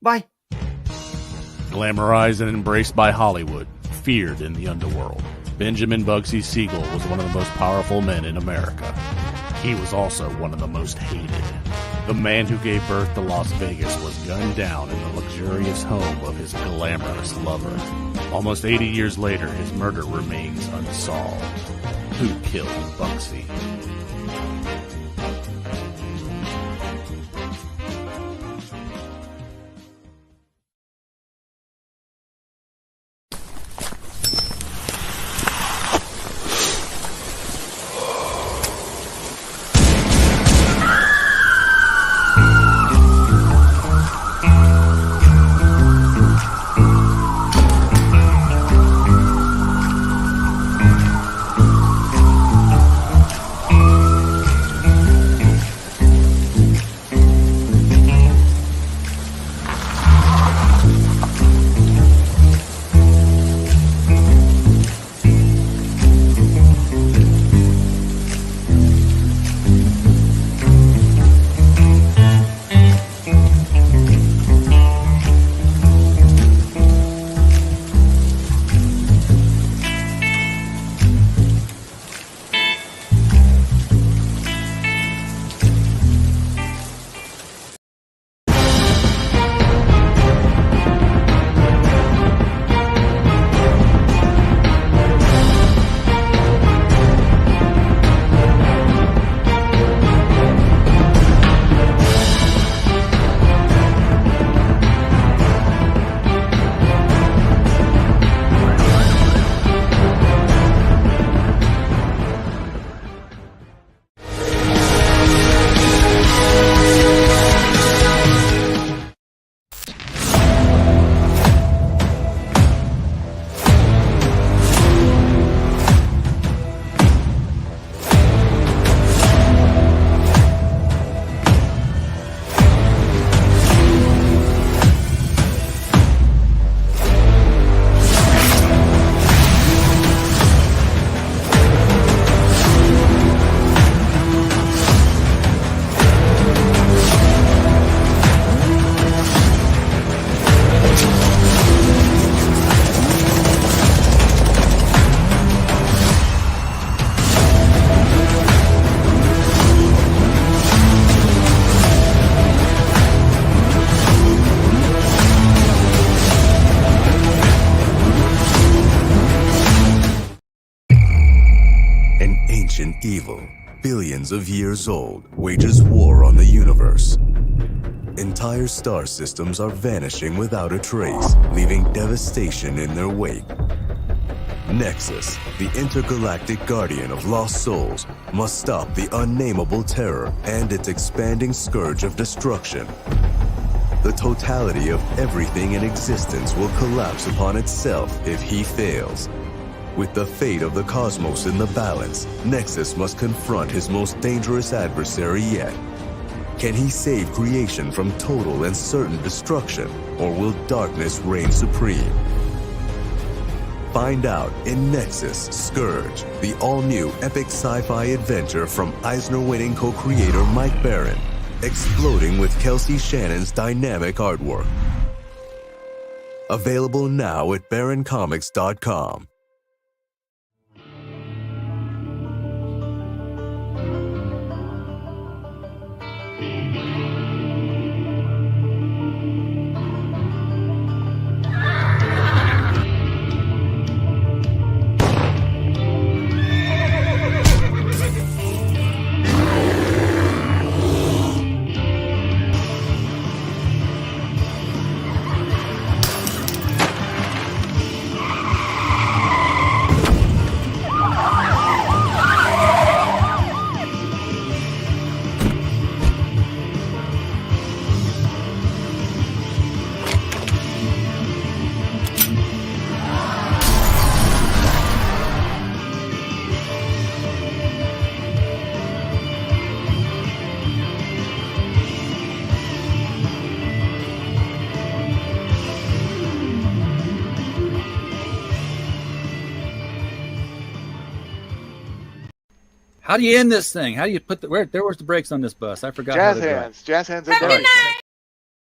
Bye. Glamorized and embraced by Hollywood, feared in the underworld, Benjamin Bugsy Siegel was one of the most powerful men in America. He was also one of the most hated. The man who gave birth to Las Vegas was gunned down in the luxurious home of his glamorous lover. Almost 80 years later, his murder remains unsolved. Who killed Bugsy? Ancient evil, billions of years old, wages war on the universe. Entire star systems are vanishing without a trace, leaving devastation in their wake. Nexus, the intergalactic guardian of lost souls, must stop the unnameable terror and its expanding scourge of destruction. The totality of everything in existence will collapse upon itself if he fails. With the fate of the cosmos in the balance, Nexus must confront his most dangerous adversary yet. Can he save creation from total and certain destruction, or will darkness reign supreme? Find out in Nexus Scourge, the all-new epic sci-fi adventure from Eisner-winning co-creator Mike Baron, exploding with Kelsey Shannon's dynamic artwork. Available now at baroncomics.com. How do you end this thing? How do you put the where's the brakes on this bus? I forgot. Jazz hands. Jazz hands are Have a done. good night.